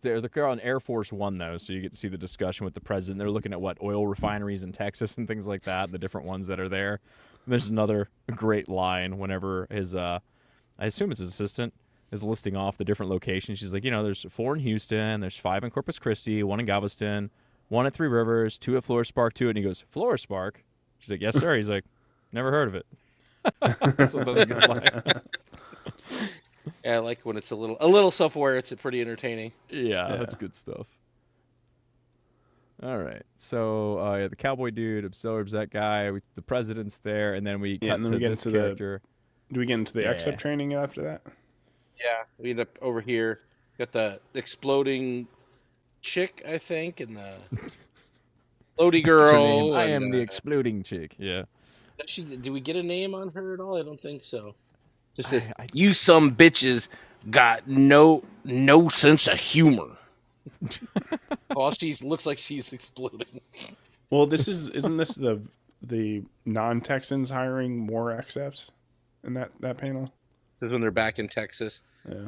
they're on Air Force One though, so you get to see the discussion with the president. They're looking at what oil refineries in Texas and things like that, the different ones that are there. And there's another great line whenever his I assume it's his assistant is listing off the different locations. She's like, there's 4 in Houston, there's 5 in Corpus Christi, 1 in Galveston, 1 at Three Rivers, 2 at Florispark, 2, and he goes, Florispark? She's like, yes, sir. He's like, never heard of it. So that's a good line.
Yeah, I like when it's a little self-aware. It's pretty entertaining.
Yeah, that's good stuff. All right, so the cowboy dude absorbs that guy. The president's there, and then we cut to this character.
Do we get into the accept training after that?
Yeah, we end up over here. Got the exploding chick, I think, and the floaty girl.
I am the exploding chick. Yeah.
Do we get a name on her at all? I don't think so. Just says, "You some bitches got no sense of humor." Well, looks like she's exploding.
Well, isn't this the non-Texans hiring more accepts in that panel?
This is when they're back in Texas.
Yeah.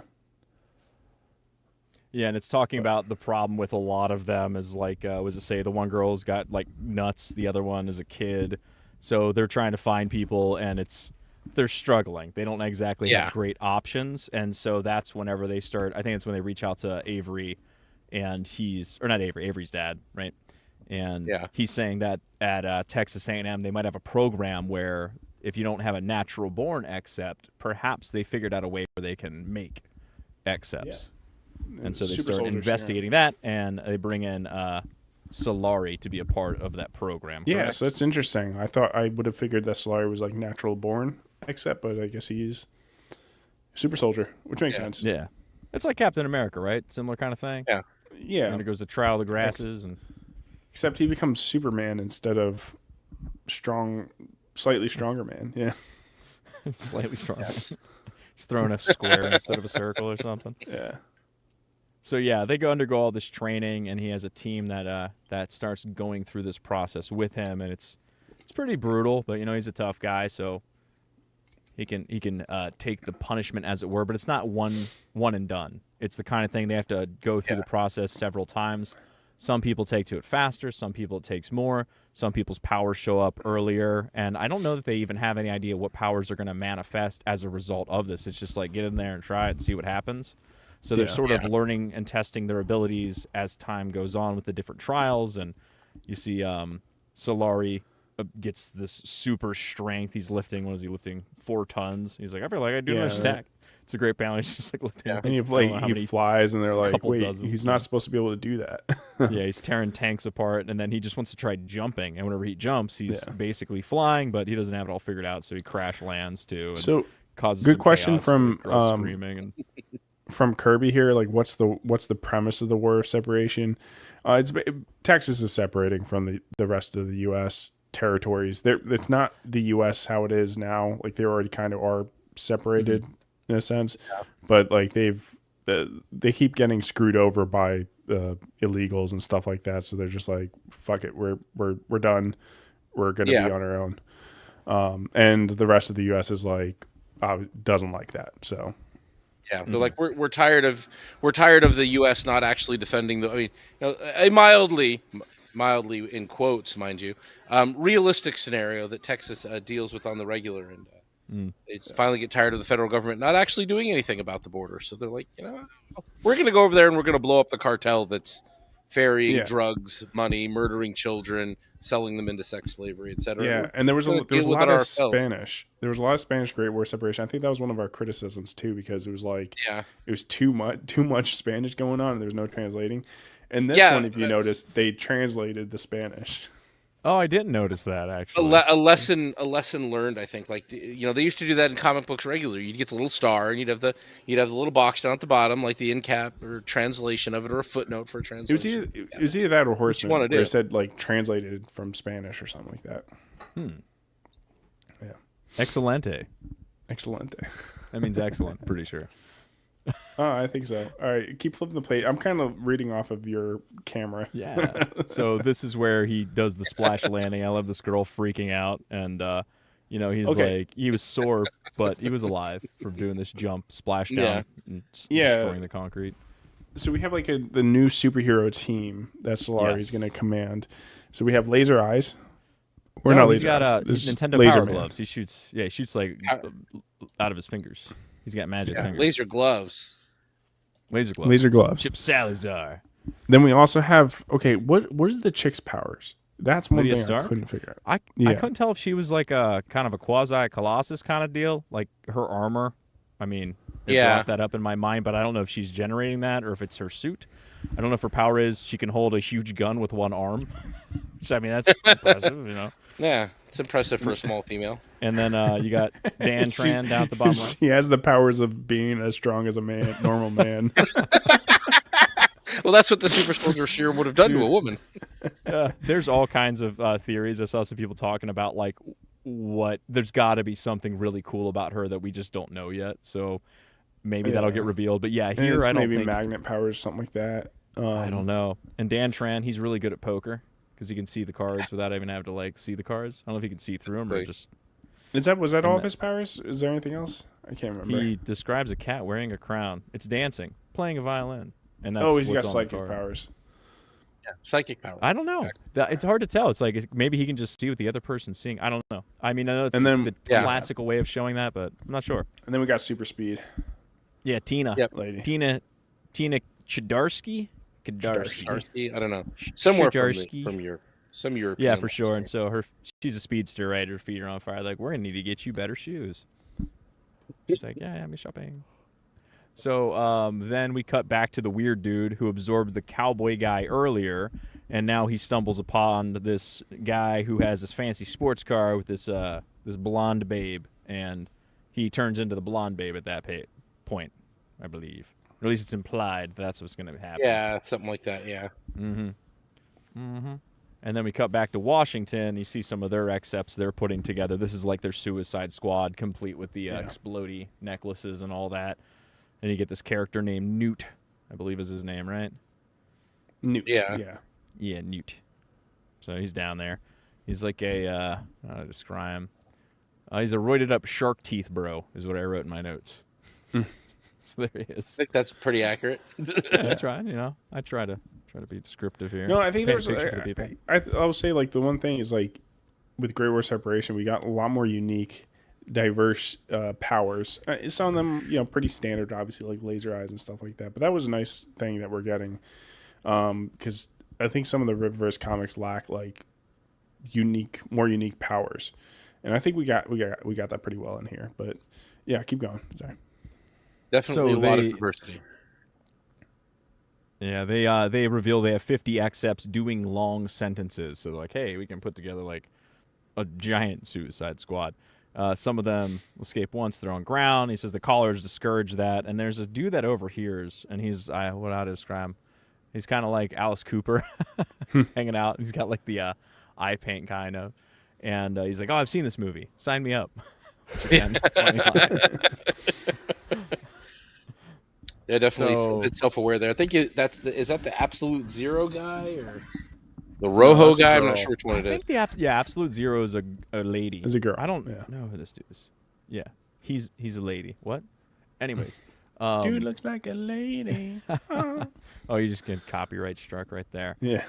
Yeah, and it's talking about the problem with a lot of them is like, was it say the one girl's got like nuts, the other one is a kid, so they're trying to find people, and they're struggling. They don't exactly have great options, and so that's whenever they start. I think it's when they reach out to Avery, and Avery's dad, right? And he's saying that at Texas A&M they might have a program where if you don't have a natural born accept, perhaps they figured out a way where they can make accepts. Yeah. And so they start investigating that, and they bring in Solari to be a part of that program. Correct?
Yeah, so that's interesting. I thought I would have figured that Solari was like natural born accept, but I guess he's super soldier, which makes sense.
Yeah. It's like Captain America, right? Similar kind of thing.
Yeah.
Yeah.
And it goes to trial of the grasses,
except he becomes Superman instead of slightly stronger man. Yeah.
Slightly stronger. Yes. He's throwing a square instead of a circle or something.
Yeah.
So they undergo all this training, and he has a team that starts going through this process with him, and it's pretty brutal, but he's a tough guy, so he can take the punishment as it were, but it's not one and done. It's the kind of thing they have to go through the process several times. Some people take to it faster, some people it takes more, some people's powers show up earlier, and I don't know that they even have any idea what powers are going to manifest as a result of this. It's just like get in there and try it and see what happens. So they're sort of learning and testing their abilities as time goes on with the different trials, and you see Solari gets this super strength. He's lifting, what is he lifting? 4 tons. He's like, I feel like I do my stack. It's a great balance. He's just like lifting.
Yeah. And he flies, and they're like, wait, he's not supposed to be able to do that.
Yeah, he's tearing tanks apart, and then he just wants to try jumping. And whenever he jumps, he's basically flying, but he doesn't have it all figured out, so he crash lands too. And
so
causes
good question
chaos,
from
screaming and
from Kirby here. Like, what's the premise of the war of separation? Texas is separating from the rest of the U.S. territories. It's not the U.S. how it is now. Like, they already kind of are separated in a sense, but like they keep getting screwed over by illegals and stuff like that. So they're just like, fuck it, we're done. We're gonna be on our own. And the rest of the U.S. is like doesn't like that. So
they're like, we're tired of the U.S. not actually defending the. I mean, a mildly in quotes, mind you, realistic scenario that Texas deals with on the regular, and they finally get tired of the federal government not actually doing anything about the border. So they're like, we're going to go over there and we're going to blow up the cartel that's ferrying drugs, money, murdering children, selling them into sex slavery, etc.
Yeah, and there was a lot of Spanish. There was a lot of Spanish Great War separation. I think that was one of our criticisms too, because it was like it was too much Spanish going on, and there was no translating. And this one, if you notice, they translated the Spanish.
Oh, I didn't notice that actually.
A lesson learned, I think. Like, they used to do that in comic books regularly. You'd get the little star, and you'd have the little box down at the bottom, like the end cap or translation of it, or a footnote for a translation.
It was either that or Horseman, where it said like translated from Spanish or something like that.
Yeah. Excelente.
Excellent.
That means excellent, pretty sure.
Oh, I think so. All right, keep flipping the plate. I'm kind of reading off of your camera.
Yeah. So this is where he does the splash landing. I love this girl freaking out, and he's like, he was sore, but he was alive from doing this jump, splash down, and destroying the concrete.
So we have like the new superhero team that Solari's going to command. So we have laser eyes.
He's got Nintendo
laser
power
man.
gloves. He shoots like out of his fingers. He's got magic fingers.
Laser gloves.
Laser gloves.
Chip Salazar.
Then we also have what is the chick's powers? That's one
Lydia
thing
Stark?
I couldn't figure out.
I couldn't tell if she was like a kind of a quasi Colossus kind of deal, like her armor. I mean, it brought that up in my mind, but I don't know if she's generating that or if it's her suit. I don't know if her power is she can hold a huge gun with one arm. So, I mean, that's impressive,
Yeah, it's impressive for a small female.
And then you got Dan Tran down at the bottom line.
She has the powers of being as strong as a normal man.
Well, that's what the super soldier serum would have done to a woman.
There's all kinds of theories. I saw some people talking about like there's got to be something really cool about her that we just don't know yet. So maybe that'll get revealed. But yeah, here I don't
maybe
think
magnet powers, something like that.
I don't know. And Dan Tran, he's really good at poker because he can see the cards without even having to like see the cards. I don't know if he can see through them or just.
Was that all of his powers? Is there anything else? I can't remember.
He describes a cat wearing a crown. It's dancing, playing a violin, and that's
he's got
what's on
psychic
the card.
powers.
Yeah, psychic powers.
I don't know. It's hard to tell. It's like maybe he can just see what the other person's seeing. I don't know. I mean, I know it's the classical way of showing that, but I'm not sure.
And then we got super speed.
Yeah, Tina.
Yep.
Lady.
Tina Chadarsky?
Chadarsky? I don't know. Somewhere from Europe. Some European.
Yeah, for sure. And so she's a speedster, right? Her feet are on fire. Like, we're going to need to get you better shoes. She's like, yeah, I'm shopping. So then we cut back to the weird dude who absorbed the cowboy guy earlier, and now he stumbles upon this guy who has this fancy sports car with this blonde babe, and he turns into the blonde babe at that point, I believe. Or at least it's implied that's what's going to happen.
Yeah, something like that, yeah.
Mm-hmm. Mm-hmm. And then we cut back to Washington. You see some of their exceps they're putting together. This is like their Suicide Squad, complete with the explodey necklaces and all that. And you get this character named Newt, I believe is his name, right?
Newt. Yeah,
Newt. So he's down there. He's like how do I describe him? He's a roided up shark teeth bro, is what I wrote in my notes. So there he is.
I think that's pretty accurate.
I try, I try to be descriptive here.
No, I think there's I will say like the one thing is like with Great War Separation, we got a lot more unique, diverse powers. Some of them, pretty standard, obviously like laser eyes and stuff like that. But that was a nice thing that we're getting, because I think some of the Rippaverse comics lack like more unique powers, and I think we got that pretty well in here. But yeah, keep going. Sorry.
Definitely a lot of diversity.
Yeah, they reveal they have 50 exceps doing long sentences. So like, hey, we can put together like a giant Suicide Squad. Some of them escape once they're on ground. He says the callers discourage that. And there's a dude that overhears, and he's what I describe him. He's kind of like Alice Cooper hanging out. He's got like the eye paint kind of. And he's like, oh, I've seen this movie. Sign me up. Again, funny line.
Yeah, definitely a bit self-aware there. I think is that the Absolute Zero guy or the Rojo guy? I'm not sure which one it is.
I think Absolute Zero is a lady.
Is a girl.
I don't know who this dude is. Yeah, he's a lady. What? Anyways,
dude looks like a lady.
Oh, you just get copyright struck right there.
Yeah.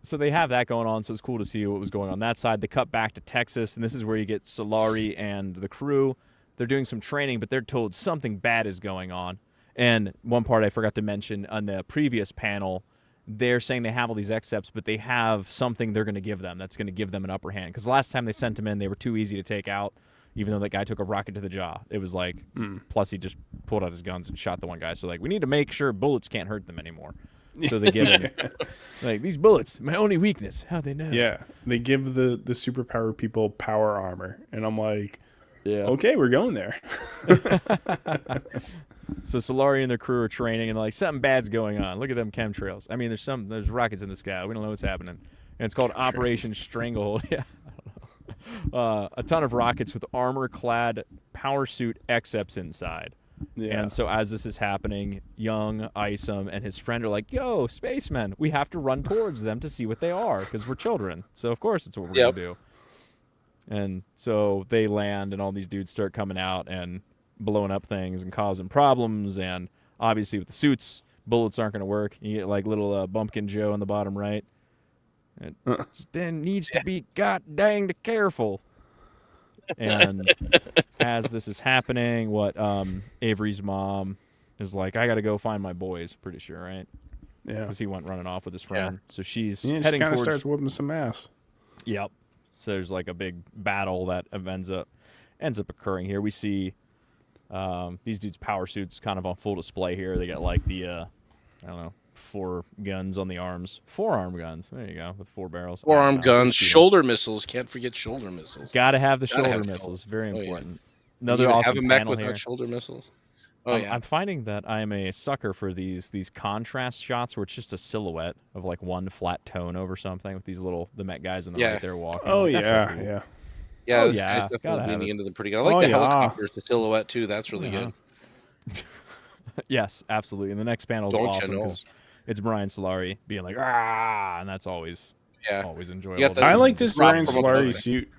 So they have that going on, so it's cool to see what was going on that side. They cut back to Texas, and this is where you get Solari and the crew. They're doing some training, but they're told something bad is going on. And one part I forgot to mention on the previous panel, they're saying they have all these exceps, but they have something they're going to give them that's going to give them an upper hand. Because last time they sent them in, they were too easy to take out, even though that guy took a rocket to the jaw. It was like, plus he just pulled out his guns and shot the one guy. So like, we need to make sure bullets can't hurt them anymore. So they give him, like, these bullets, my only weakness. How'd they know?
Yeah, they give the superpower people power armor. And I'm like, okay, we're going there.
So Solari and their crew are training, and like something bad's going on. Look at them chemtrails. I mean, there's rockets in the sky. We don't know what's happening, and it's called Operation Stranglehold. Yeah, I don't know. a ton of rockets with armor-clad power suit Exeps inside.
Yeah.
And so as this is happening, young Isom and his friend are like, yo, spacemen, we have to run towards them to see what they are because we're children. So, of course, it's what we're going to do. And so they land, and all these dudes start coming out and blowing up things and causing problems. And obviously with the suits, bullets aren't going to work. You get like little Bumpkin Joe in the bottom right. It then needs to be god dang careful. And as this is happening, Avery's mom is like, I got to go find my boys, pretty sure, right?
Yeah.
Because he went running off with his friend. So she's
She
heading
kind of
towards...
starts whooping some ass.
Yep. So there's like a big battle that ends up occurring here. We see these dudes' power suits kind of on full display here. They got like the, I don't know, 4 guns on the arms. 4-arm guns. There you go, with 4 barrels.
4-arm guns, shoulder missiles. Can't forget shoulder missiles.
Gotta have the shoulder missiles. Very important.
Yeah.
Another awesome
have a mech
panel
without
here.
Shoulder missiles.
I'm finding that I'm a sucker for these contrast shots where it's just a silhouette of like one flat tone over something with these the Met guys in the right there walking.
Oh,
That's
yeah,
so cool.
yeah.
Yeah, this
yeah,
guy's definitely leaning into them pretty good. I
Oh,
like the
yeah.
helicopters, the silhouette too. That's really good.
Yes, absolutely. And the next panel is
Don't you
awesome
know?
because it's Brian Solari being like, ah, and that's always enjoyable.
the-
I like this
Rock
Brian
from above.
Solari suit.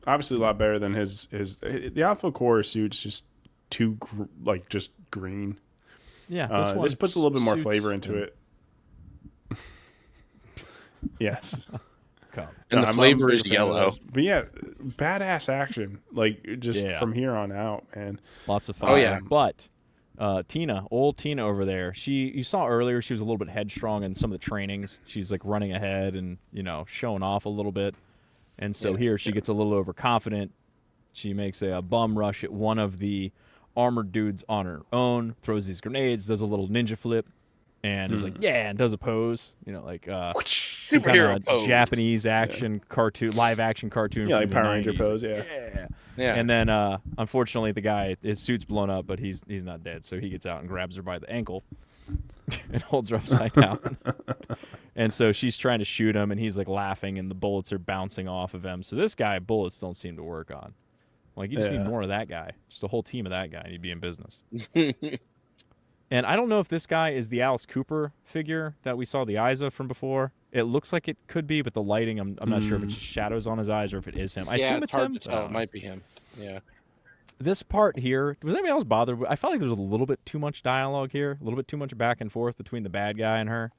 Obviously a lot better than his the Alpha Core suit's just too just green.
Yeah,
this puts a little bit more
suits-
flavor into it. Yes.
And the
I'm a
flavor
big
is
fan of
yellow.
those. But yeah, badass action. Like just
Yeah.
from here on out, man.
Lots of fun.
Oh, yeah.
But old Tina over there, you saw earlier she was a little bit headstrong in some of the trainings. She's like running ahead and, showing off a little bit. And so here she gets a little overconfident. She makes a bum rush at one of the armored dudes on her own, throws these grenades, does a little ninja flip, and is like, yeah, and does a pose. Some kind
Superhero
of
pose.
Japanese action cartoon, live action cartoon.
Yeah,
from
like
the
Power Ranger
90s.
pose, yeah.
Yeah.
And then, unfortunately, the guy, his suit's blown up, but he's not dead. So he gets out and grabs her by the ankle and holds her upside down. And so she's trying to shoot him, and he's like laughing, and the bullets are bouncing off of him. So this guy, bullets don't seem to work on. Like, you just need more of that guy. Just a whole team of that guy, and you'd be in business. And I don't know if this guy is the Alice Cooper figure that we saw the eyes of from before. It looks like it could be, but the lighting, I'm not sure if it's just shadows on his eyes or if it is him. I assume it's
hard
him.
to tell. It might be him. Yeah.
This part here, was anybody else bothered? I felt like there was a little bit too much dialogue here, a little bit too much back and forth between the bad guy and her.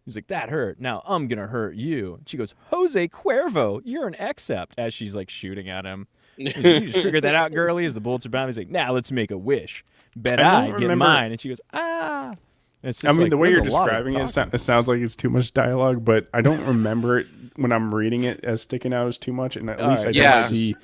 He's like, that hurt. Now I'm going to hurt you. And she goes, Jose Cuervo, you're an Except, as she's like shooting at him. He's like, you just figured that out, girlie, as the bullets are bound. He's like, now let's make a wish. Bet I get mine. And she goes, ah. It's just
the way you're
there's a lot of
describing it,
talking.
it sounds like it's too much dialogue, but I don't remember it when I'm reading it as sticking out as too much, and at least I don't see.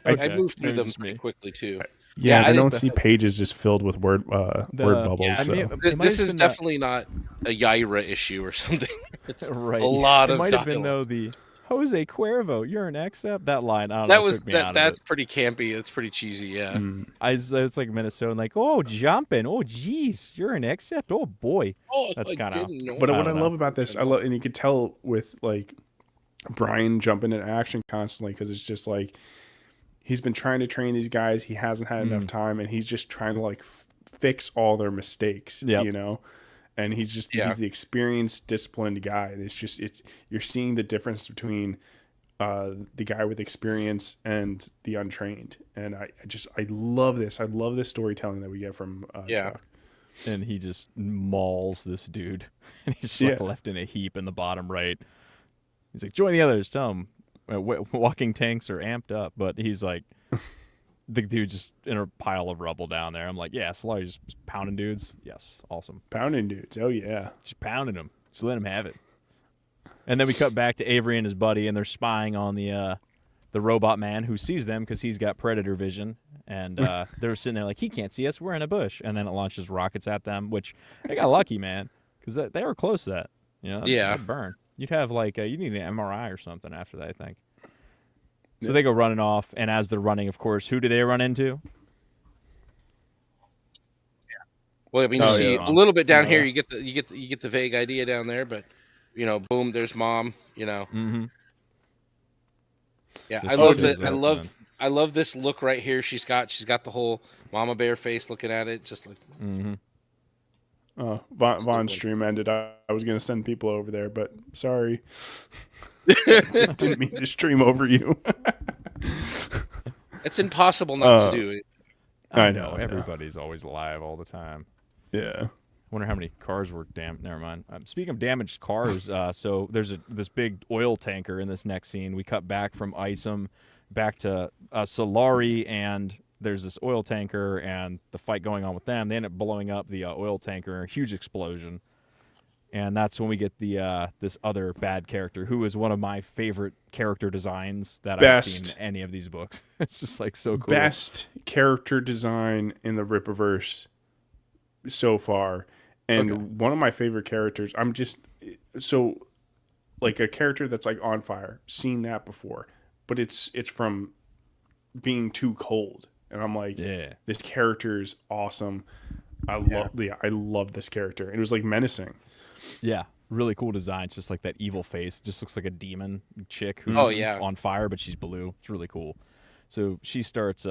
I moved through
Maybe
them
just me.
pretty quickly too.
I don't see pages just filled with word bubbles.
Yeah, I
so.
mean, it might
This
have
is
been
definitely not a Yaira issue or something. It's
right.
a lot
it
of
might have been
dialogue.
though the Jose Cuervo, you're an Except. That line, I don't
That
know,
was
took me out of
that's
it.
pretty campy. It's pretty cheesy. Yeah.
It's like Minnesota, like, oh, jumping, oh, geez, you're an Except, oh boy.
Oh,
That's
I
kind of.
didn't know.
But
I
what
don't
I
know.
love about this, and you could tell with like Brian jumping into action constantly because it's just like he's been trying to train these guys. He hasn't had enough time, and he's just trying to like fix all their mistakes.
Yep.
And he's the experienced, disciplined guy. You're seeing the difference between the guy with experience and the untrained, and I love this. I love this storytelling that we get from Chuck.
And he just mauls this dude, and he's just like left in a heap in the bottom right. He's like, join the others. Tell him walking tanks are amped up, but he's like, the dude just in a pile of rubble down there. I'm like, yeah, Solari's just pounding dudes. Yes, awesome.
Pounding dudes. Oh yeah.
Just pounding them. Just let him have it. And then we cut back to Avery and his buddy, and they're spying on the robot man who sees them because he's got predator vision. And they're sitting there like, he can't see us. We're in a bush. And then it launches rockets at them, which they got lucky, man, because they were close to that. That'd burn. You'd have like you need an MRI or something after that, I think. So they go running off, and as they're running, of course, who do they run into?
Well, I mean, you see a little bit down here. You get the vague idea down there, but boom, there's mom.
Mm-hmm.
Yeah,
So
I
she
love
shows
that.
up and
I love this look right here. She's got the whole mama bear face looking at it, just like.
Mhm.
Vaughn's stream ended. I was gonna send people over there, but sorry, didn't mean to stream over you.
It's impossible not to do it.
I know everybody's always live all the time.
Yeah.
Wonder how many cars were damaged. Never mind. Speaking of damaged cars, so there's this big oil tanker in this next scene. We cut back from Isom back to Solari, and there's this oil tanker and the fight going on with them. They end up blowing up the oil tanker, a huge explosion. And that's when we get the this other bad character, who is one of my favorite character designs that I've seen in any of these books. It's just like so cool.
Best character design in the Rippaverse so far. And one of my favorite characters, I'm just so like a character that's like on fire. Seen that before, but it's from being too cold, and I'm like, this character is awesome. I love this character. It was like menacing.
Yeah, really cool design. It's just like that evil face. Just looks like a demon chick who's on fire, but she's blue. It's really cool. So she starts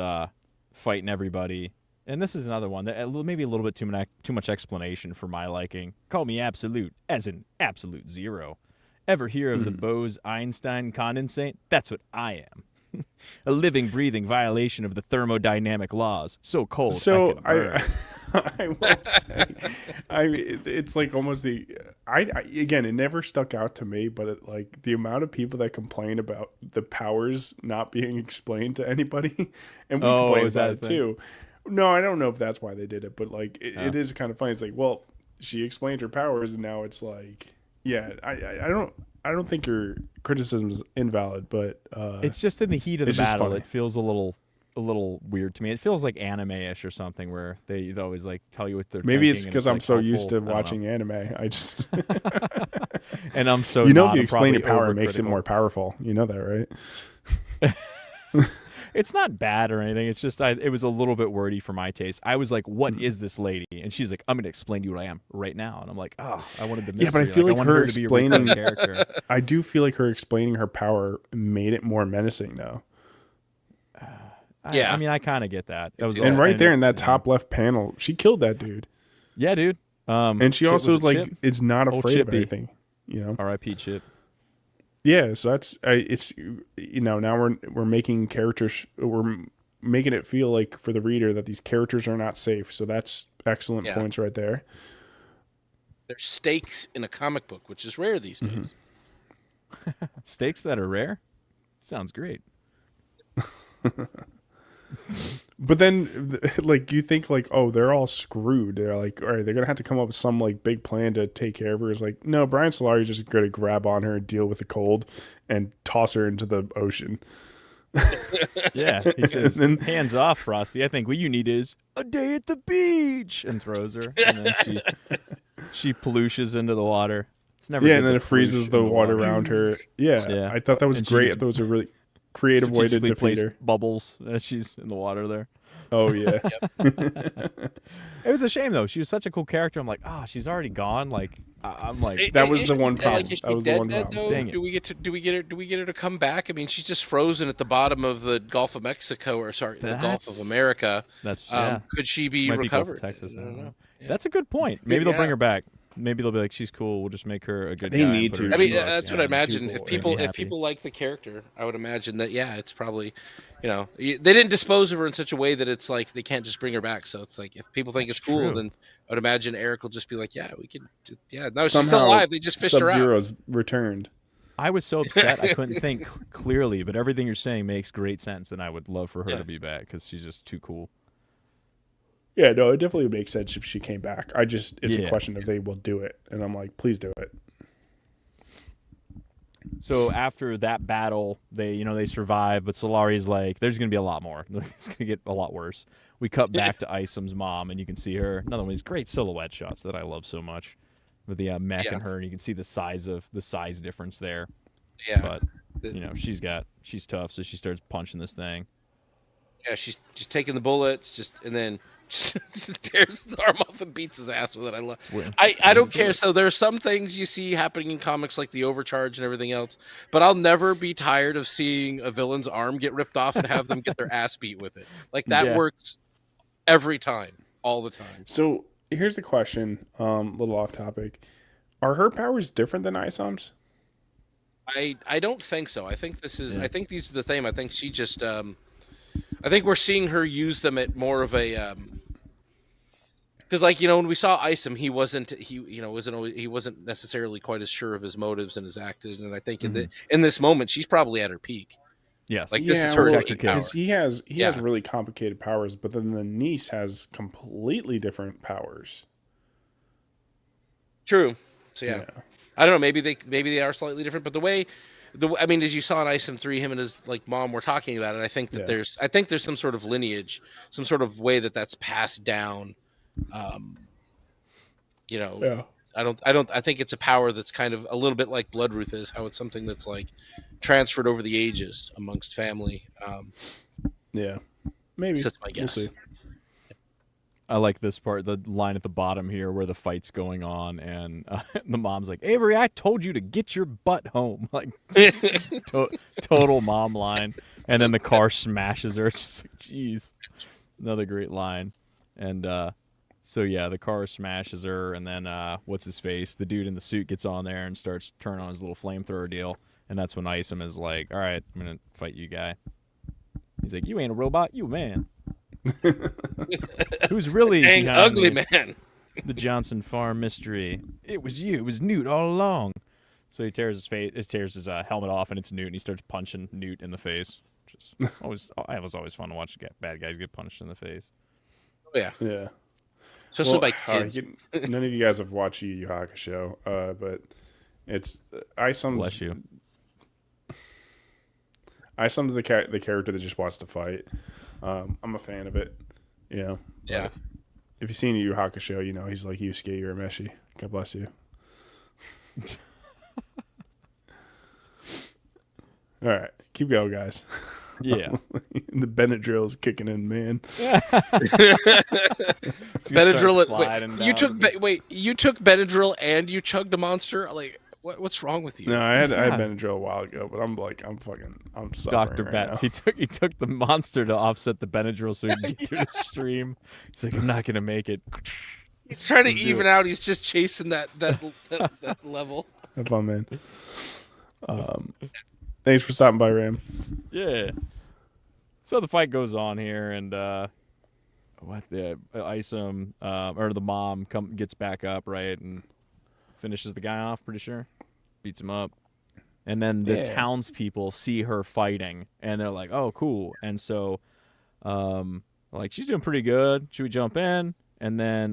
fighting everybody. And this is another one that maybe a little bit too much explanation for my liking. Call me absolute, as in absolute zero. Ever hear of the Bose-Einstein condensate? That's what I am. A living, breathing violation of the thermodynamic laws. So cold.
So
I
will say, it's like almost again, it never stuck out to me, but like the amount of people that complain about the powers not being explained to anybody, and we complain about it too. No, I don't know if that's why they did it, but like it is kind of funny. It's like, well, she explained her powers, and now it's like, yeah, I don't think your criticism is invalid, but
it's just in the heat of the battle. It feels a little weird to me. It feels like anime-ish or something, where they always like tell you what they're
maybe
thinking,
it's because
I'm
like so used to watching anime. I just
and I'm so
if
not,
you
I'm
explain your
probably
power, it makes it more powerful. You know that, right?
It's not bad or anything. It's just it was a little bit wordy for my taste. I was like, "What is this lady?" And she's like, "I'm going to explain to you what I am right now." And I'm like, "Oh, I wanted the mystery."
Yeah, but I feel like her explaining
character.
I do feel like her explaining her power made it more menacing, though.
I mean, I kind of get that.
And right there in that top left panel, she killed that dude.
Yeah, dude.
And she also like
Chip?
is not afraid of anything. You know,
R.I.P. Chip.
Yeah, so that's it's now we're making characters, we're making it feel like for the reader that these characters are not safe. So that's excellent points right there.
There's stakes in a comic book, which is rare these days.
Stakes that are rare? Sounds great.
But then, like, you think, like, oh, they're all screwed. They're like, all right, they're going to have to come up with some, like, big plan to take care of her. It's like, no, Brian Solari's just going to grab on her and deal with the cold and toss her into the ocean.
Yeah, he says, hands off, Frosty. I think what you need is a day at the beach, and throws her. And then she palooshes into the water. It's never
and then it freezes the water around her. Yeah, I thought that was great. That was a really creative way to defeat her.
Bubbles as she's in the water there.
Oh yeah.
It was a shame though. She was such a cool character. I'm like, she's already gone. Like, I'm like,
that was the one problem.
Like,
that was the one problem.
Dang it.
Do we get her to come back? I mean, she's just frozen at the bottom of the Gulf of Mexico, or the Gulf of America.
That's
could she be recovered?
Be Texas, I don't know. Yeah. That's a good point. Maybe they'll bring her back. Maybe they'll be like, she's cool. We'll just make her a good guy.
They need to.
I mean, that's what I imagine. If people like the character, I would imagine that it's probably, they didn't dispose of her in such a way that it's like they can't just bring her back. So it's like if people think it's cool, then I would imagine Eric will just be like, we can. Yeah, no, she's still alive. They just fished her out.
Sub-Zero's returned.
I was so upset I couldn't think clearly, but everything you're saying makes great sense, and I would love for her to be back because she's just too cool.
Yeah, no, it definitely makes sense if she came back. It's a question if they will do it. And I'm like, please do it.
So after that battle, they survive, but Solari's like, there's going to be a lot more. It's going to get a lot worse. We cut back to Isom's mom, and you can see her. Another one of these great silhouette shots that I love so much with the mech and her, and you can see the size difference there.
Yeah.
But, she's tough, so she starts punching this thing.
Yeah, she's taking the bullets, and then Just tears his arm off and beats his ass with it. I don't care. So there are some things you see happening in comics like the overcharge and everything else, but I'll never be tired of seeing a villain's arm get ripped off and have them get their ass beat with it. Like that works every time, all the time.
So here's the question, little off topic. Are her powers different than Isam's?
I don't think so. I think these are the same. I think she just I think we're seeing her use them at more of a because when we saw Isam, he wasn't necessarily quite as sure of his motives and his actions, and I think in this moment she's probably at her peak.
Yes.
This is her
power. He has really complicated powers, but then the niece has completely different powers.
True. So yeah. I don't know. Maybe they are slightly different, but as you saw in Isam 3, him and his mom were talking about it. I think that there's some sort of lineage, some sort of way that's passed down. I think it's a power that's kind of a little bit like Bloodruth is, how it's something that's transferred over the ages amongst family.
Maybe
that's my guess.
We'll see.
I like this part, the line at the bottom here where the fight's going on, and the mom's like, "Avery, I told you to get your butt home." Total mom line. And then the car smashes her. It's just like, jeez. Another great line. And so, yeah, the car smashes her, and then what's his face? The dude in the suit gets on there and starts turning on his little flamethrower deal. And that's when Isam is like, "All right, I'm going to fight you, guy." He's like, "You ain't a robot, you a man." Who's really
dang ugly man?
The Johnson Farm mystery. It was you. It was Newt all along. So he tears his helmet off, and it's Newt, and he starts punching Newt in the face. Which is always fun to watch bad guys get punched in the face.
Oh yeah,
yeah.
Especially by kids.
None of you guys have watched Yu Yu Hakusho, but it's Isam's.
Bless you.
Isam's the character that just wants to fight. I'm a fan of it.
Yeah.
If you've seen Yu Yu Hakusho, he's like Yusuke Urameshi. God bless you. All right, keep going, guys.
Yeah.
The Benadryl's kicking in, man.
Benadryl. You took Benadryl and you chugged a Monster? What's wrong with you?
No, I had Benadryl a while ago, but I'm suffering
Dr.
right
Betts.
now.
He took the Monster to offset the Benadryl so he could get through the stream. He's like, "I'm not gonna make it."
He's trying to even out. He's just chasing that level.
Have fun, man. Thanks for stopping by, Ram.
Yeah. So the fight goes on here, and Isam or the mom gets back up, right, and finishes the guy off, pretty sure. Beats him up. And then the townspeople see her fighting, and they're like, "Oh, cool." And so, she's doing pretty good. Should we jump in? And then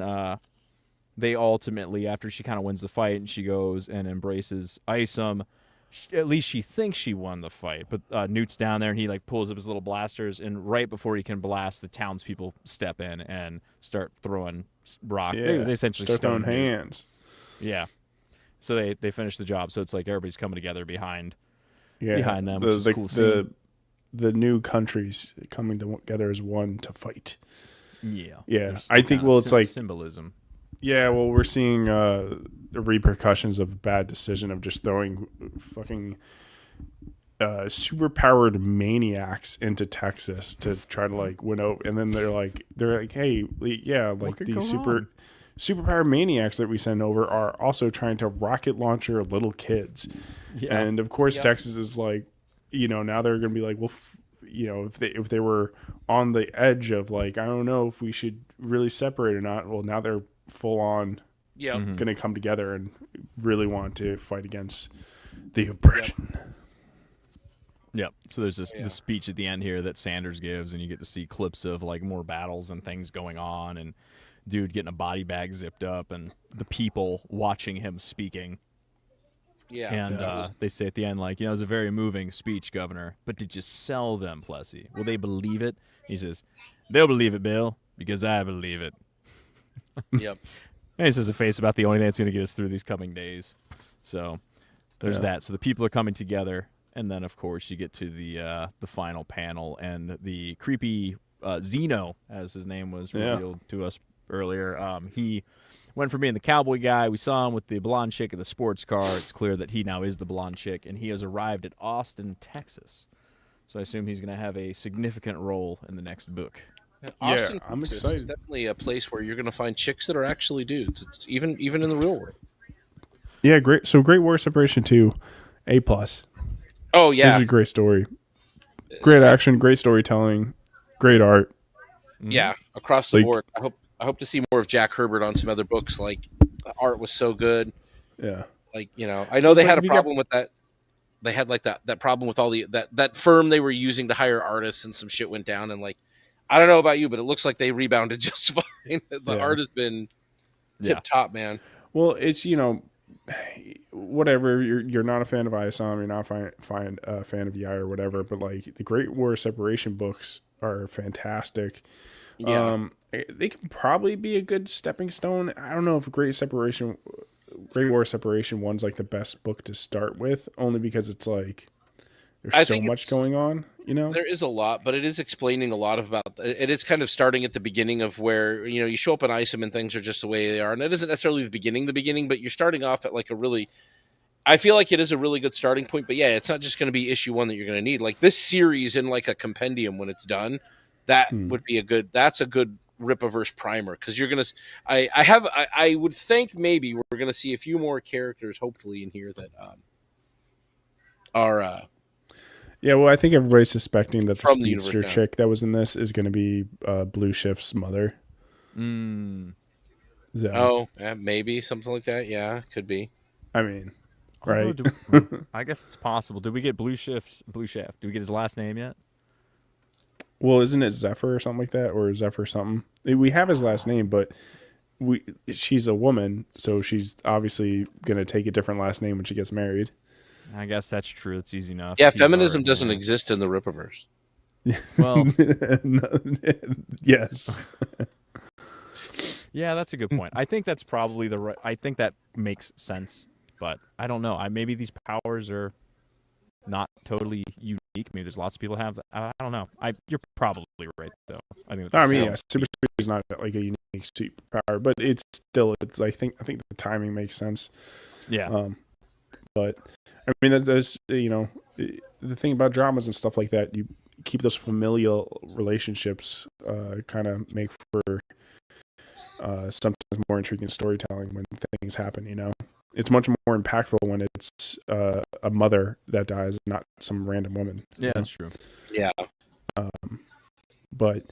they ultimately, after she kind of wins the fight, and she goes and embraces Isam, at least she thinks she won the fight. But Newt's down there, and he pulls up his little blasters, and right before he can blast, the townspeople step in and start throwing rock.
Yeah,
they essentially
start throwing
stone
hands.
Yeah. So they finish the job. So it's like everybody's coming together behind them, which is a cool scene.
The new countries coming together as one to fight.
Yeah.
Yeah. I think, it's like
symbolism.
Yeah, well, we're seeing the repercussions of a bad decision of just throwing fucking superpowered maniacs into Texas to try to win over. And then they're like, "Hey, yeah, these superpowered maniacs that we send over are also trying to rocket launcher little kids." Yeah. And of course, Texas is now they're going to be like, well, if they were on the edge of I don't know if we should really separate or not. Well, now they're full on going to come together and really want to fight against the oppression.
Yep. So there's this speech at the end here that Sanders gives, and you get to see clips of more battles and things going on, and dude getting a body bag zipped up, and the people watching him speaking.
Yeah.
And they say at the end, it was a very moving speech, Governor, but did you sell them, Plessy? Will they believe it? He says, "They'll believe it, Bill, because I believe it."
Yep.
And he says a face about the only thing that's going to get us through these coming days. So there's that. So the people are coming together, and then of course you get to the final panel, and the creepy Zeno, as his name was revealed to us earlier. He went from being the cowboy guy. We saw him with the blonde chick in the sports car. It's clear that he now is the blonde chick, and he has arrived at Austin, Texas. So I assume he's going to have a significant role in the next book.
Austin,
I'm
Texas
excited.
is definitely a place where you're going to find chicks that are actually dudes. It's even in the real world.
Yeah, great. So Great War Separation 2, A+.
Oh yeah,
This is a great story. Great action, great storytelling, great art.
yeah, across the board. I hope to see more of Jack Herbert on some other books. Like the art was so good.
Yeah.
Like, you know, I know they had a problem with that. They had like that problem with all that firm they were using to hire artists, and some shit went down. And like, I don't know about you, but it looks like they rebounded just fine. The art has been tip top, man.
Well, it's, you know, whatever, you're not a fan of ISM, you're not a fan of EI or whatever, but like the Great War Separation books are fantastic.
Yeah.
They can probably be a good stepping stone. I don't know if Great War Separation 1's like the best book to start with, only because it's like there's so much going on, you know?
There is a lot, but it is explaining a lot about it. Is kind of starting at the beginning of where, you know, you show up in ISM and things are just the way they are. And it isn't necessarily the beginning, but you're starting off at like I feel like it is a really good starting point. But yeah, it's not just going to be issue 1 that you're going to need. Like this series in like a compendium when it's done, that would be that's a good Rippaverse primer, because you're going to, I would think maybe we're going to see a few more characters hopefully in here that are,
yeah, well, I think everybody's suspecting that the
From the
speedster
universe,
chick that was in this is going to be Blue Shift's mother. So,
oh, yeah, maybe something like that. Yeah, could be.
I mean, right?
I guess it's possible. Did we get Blue Shaft? Did we get his last name yet?
Well, isn't it Zephyr or something like that, or Zephyr something? We have his last name, but she's a woman, so she's obviously going to take a different last name when she gets married.
I guess that's true. It's easy enough.
Yeah, feminism doesn't exist in the Rippaverse.
Well,
yes.
Yeah, that's a good point. I think that's probably the right. I think that makes sense, but I don't know. Maybe these powers are not totally unique. Maybe there's lots of people have that. I don't know. You're probably right though. I think.
Yeah, super speed is not like a unique superpower, but it's still. I think the timing makes sense.
Yeah.
But I mean, there's, you know, the thing about dramas and stuff like that, you keep those familial relationships kind of make for sometimes more intriguing storytelling when things happen, you know. It's much more impactful when it's a mother that dies, not some random woman.
Yeah, that's true.
Yeah.
But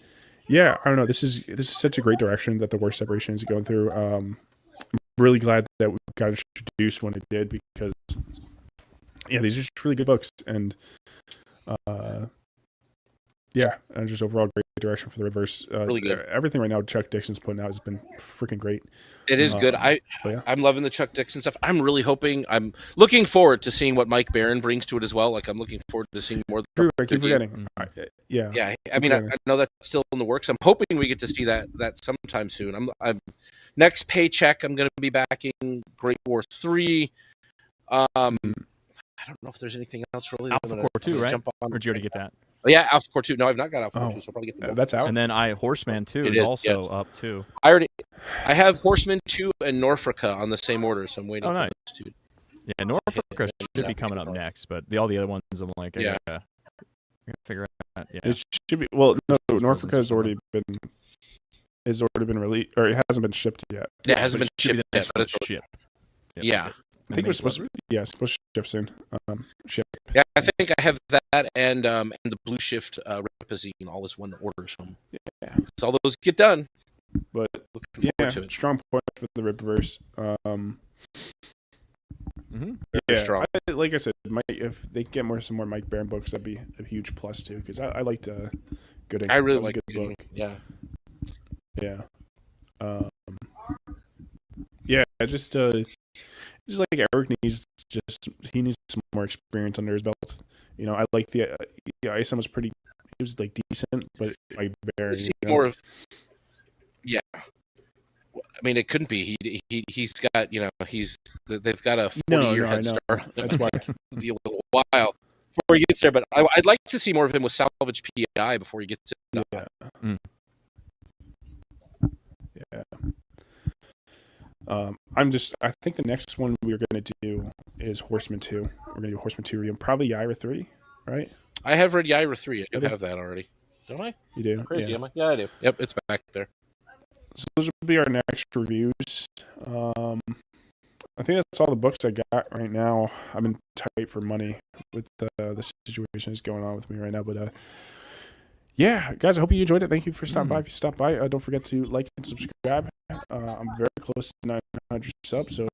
yeah, I don't know. This is such a great direction that the War Separation is going through. I'm really glad that we got introduced when it did, because yeah, these are just really good books, and and just overall great direction for the Rippaverse.
Really good.
Everything right now Chuck Dixon's putting out has been freaking great.
It is good. I'm loving the Chuck Dixon stuff. I'm looking forward to seeing what Mike Barron brings to it as well. Like, I'm looking forward to seeing more.
True, I keep forgetting. Yeah.
Yeah. I mean, I know that's still in the works. I'm hoping we get to see that sometime soon. I'm next paycheck, I'm going to be backing Great War 3. I don't know if there's anything else really.
Alpha Core 2, right? Or did you already get that?
Oh, yeah, Alpha Core 2. No, I've not got Alpha Core 2, so I'll probably get
that's out.
And then Horseman 2 is also up too.
I have Horseman 2 and Norfolka on the same order, so I'm waiting for those two.
Yeah, Norfolka should be coming up next, but all the other ones I'm like, I gotta figure out. Yeah.
It should be. Well, no, Norfolka has already been released, or it hasn't been shipped yet.
Yeah, it hasn't been shipped yet, but it's
shipped.
Yeah.
I think it was supposed to. Yeah, it's supposed to ship soon.
Yeah, I think I have that and the Blue Shift Ripazine all as one order. So
yeah,
so all those get done.
But strong point for the Rippaverse.
Strong.
Like I said, if they get some more Mike Barron books, that'd be a huge plus too. Because I liked Good.
I really like
Good book.
Yeah.
Yeah. Just like Eric needs some more experience under his belt. You know, I like the ISM was pretty. It was like decent, but like Barry,
more of. Yeah. I mean, it couldn't be. He's got, you know, they've got a 40-year head start.
That's why
it'll be a little while. before he gets there. But I'd like to see more of him with Salvage PI before he gets to
Yeah. I think the next one we're going to do is Horseman 2. We're going to do Horseman 2 and probably Yaira 3, right?
I have read Yaira 3. I do have that already. Don't I?
You do?
I'm crazy,
yeah.
am I? Yeah, I do. Yep, it's back there.
So those will be our next reviews. I think that's all the books I got right now. I've been tight for money with the situation that's going on with me right now. But yeah, guys, I hope you enjoyed it. Thank you for stopping by. If you stopped by, don't forget to like and subscribe. I'm very close to 900 subs, so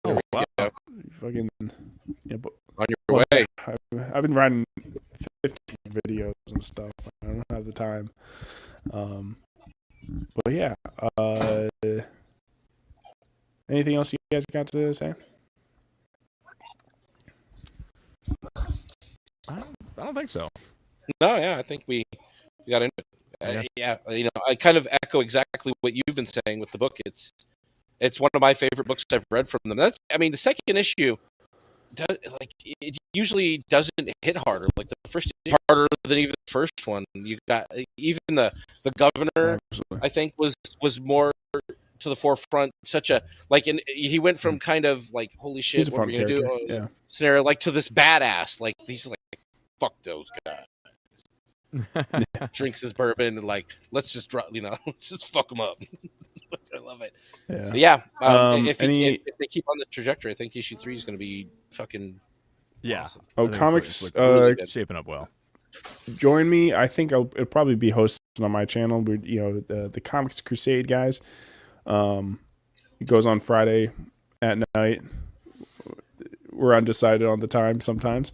fucking
on your way.
I've been writing 15 videos and stuff. I don't have the time. But yeah, anything else you guys got to say?
I don't think so.
No, yeah, I think we got into it. Yeah, I kind of echo exactly what you've been saying with the book. It's one of my favorite books I've read from them. The second issue, it usually doesn't hit harder. Like the first issue harder than even the first one. You got even the governor. Absolutely. I think was more to the forefront. And he went from kind of like, holy shit, what are we gonna do? Scenario like to this badass. Like he's like, fuck those guys. Drinks his bourbon and like, let's just fuck them up. I love it. If they keep on the trajectory, I think issue 3 is going to be fucking awesome.
Comics
really shaping up well.
Join me. I think it'll probably be hosted on my channel. The Comics Crusade guys. It goes on Friday at night. We're undecided on the time sometimes.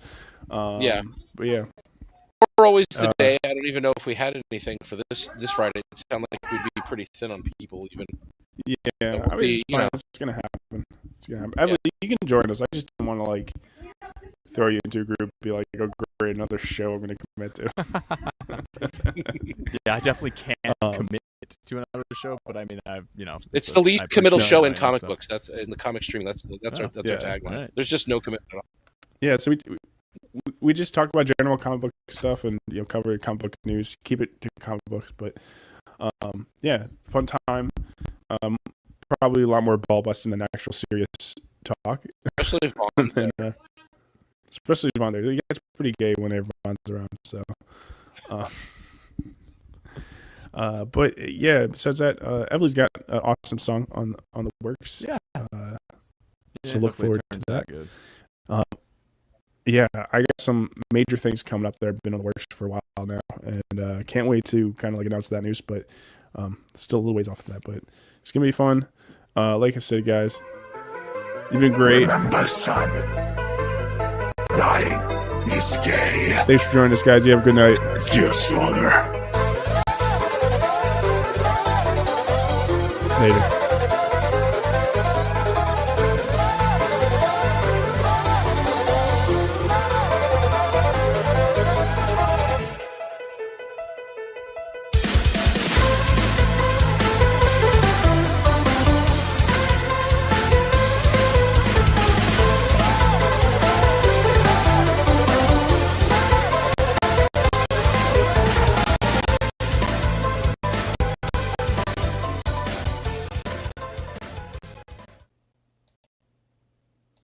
But yeah.
We're always the day. I don't even know if we had anything for this Friday. It sounded like we'd be pretty thin on people even.
Yeah, it's gonna happen. Evelyn, you can join us. I just didn't want to like throw you into a group, be like, "Oh, great, another show I'm gonna commit to."
Yeah, I definitely can't commit to another show, but I mean,
it's the least committal show in comic books. That's in the comic stream. That's our tagline. Right. There's just no commitment at all.
Yeah, so we just talk about general comic book stuff and cover comic book news. Keep it to comic books, but fun time. Probably a lot more ball busting than actual serious talk.
Especially if Vaughn's there.
Especially if Vaughn there. He gets pretty gay when everyone's around. So, but yeah. Besides that, Emily's got an awesome song on the works.
Yeah.
So look forward to that. Good. Yeah, I got some major things coming up that have been in the works for a while now, and can't wait to kind of like announce that news. But still a little ways off of that, but it's gonna be fun. Like I said, guys, you've been great.
Remember, son, dying is gay.
Thanks for joining us, guys. You have a good night.
Yes, father.
Later.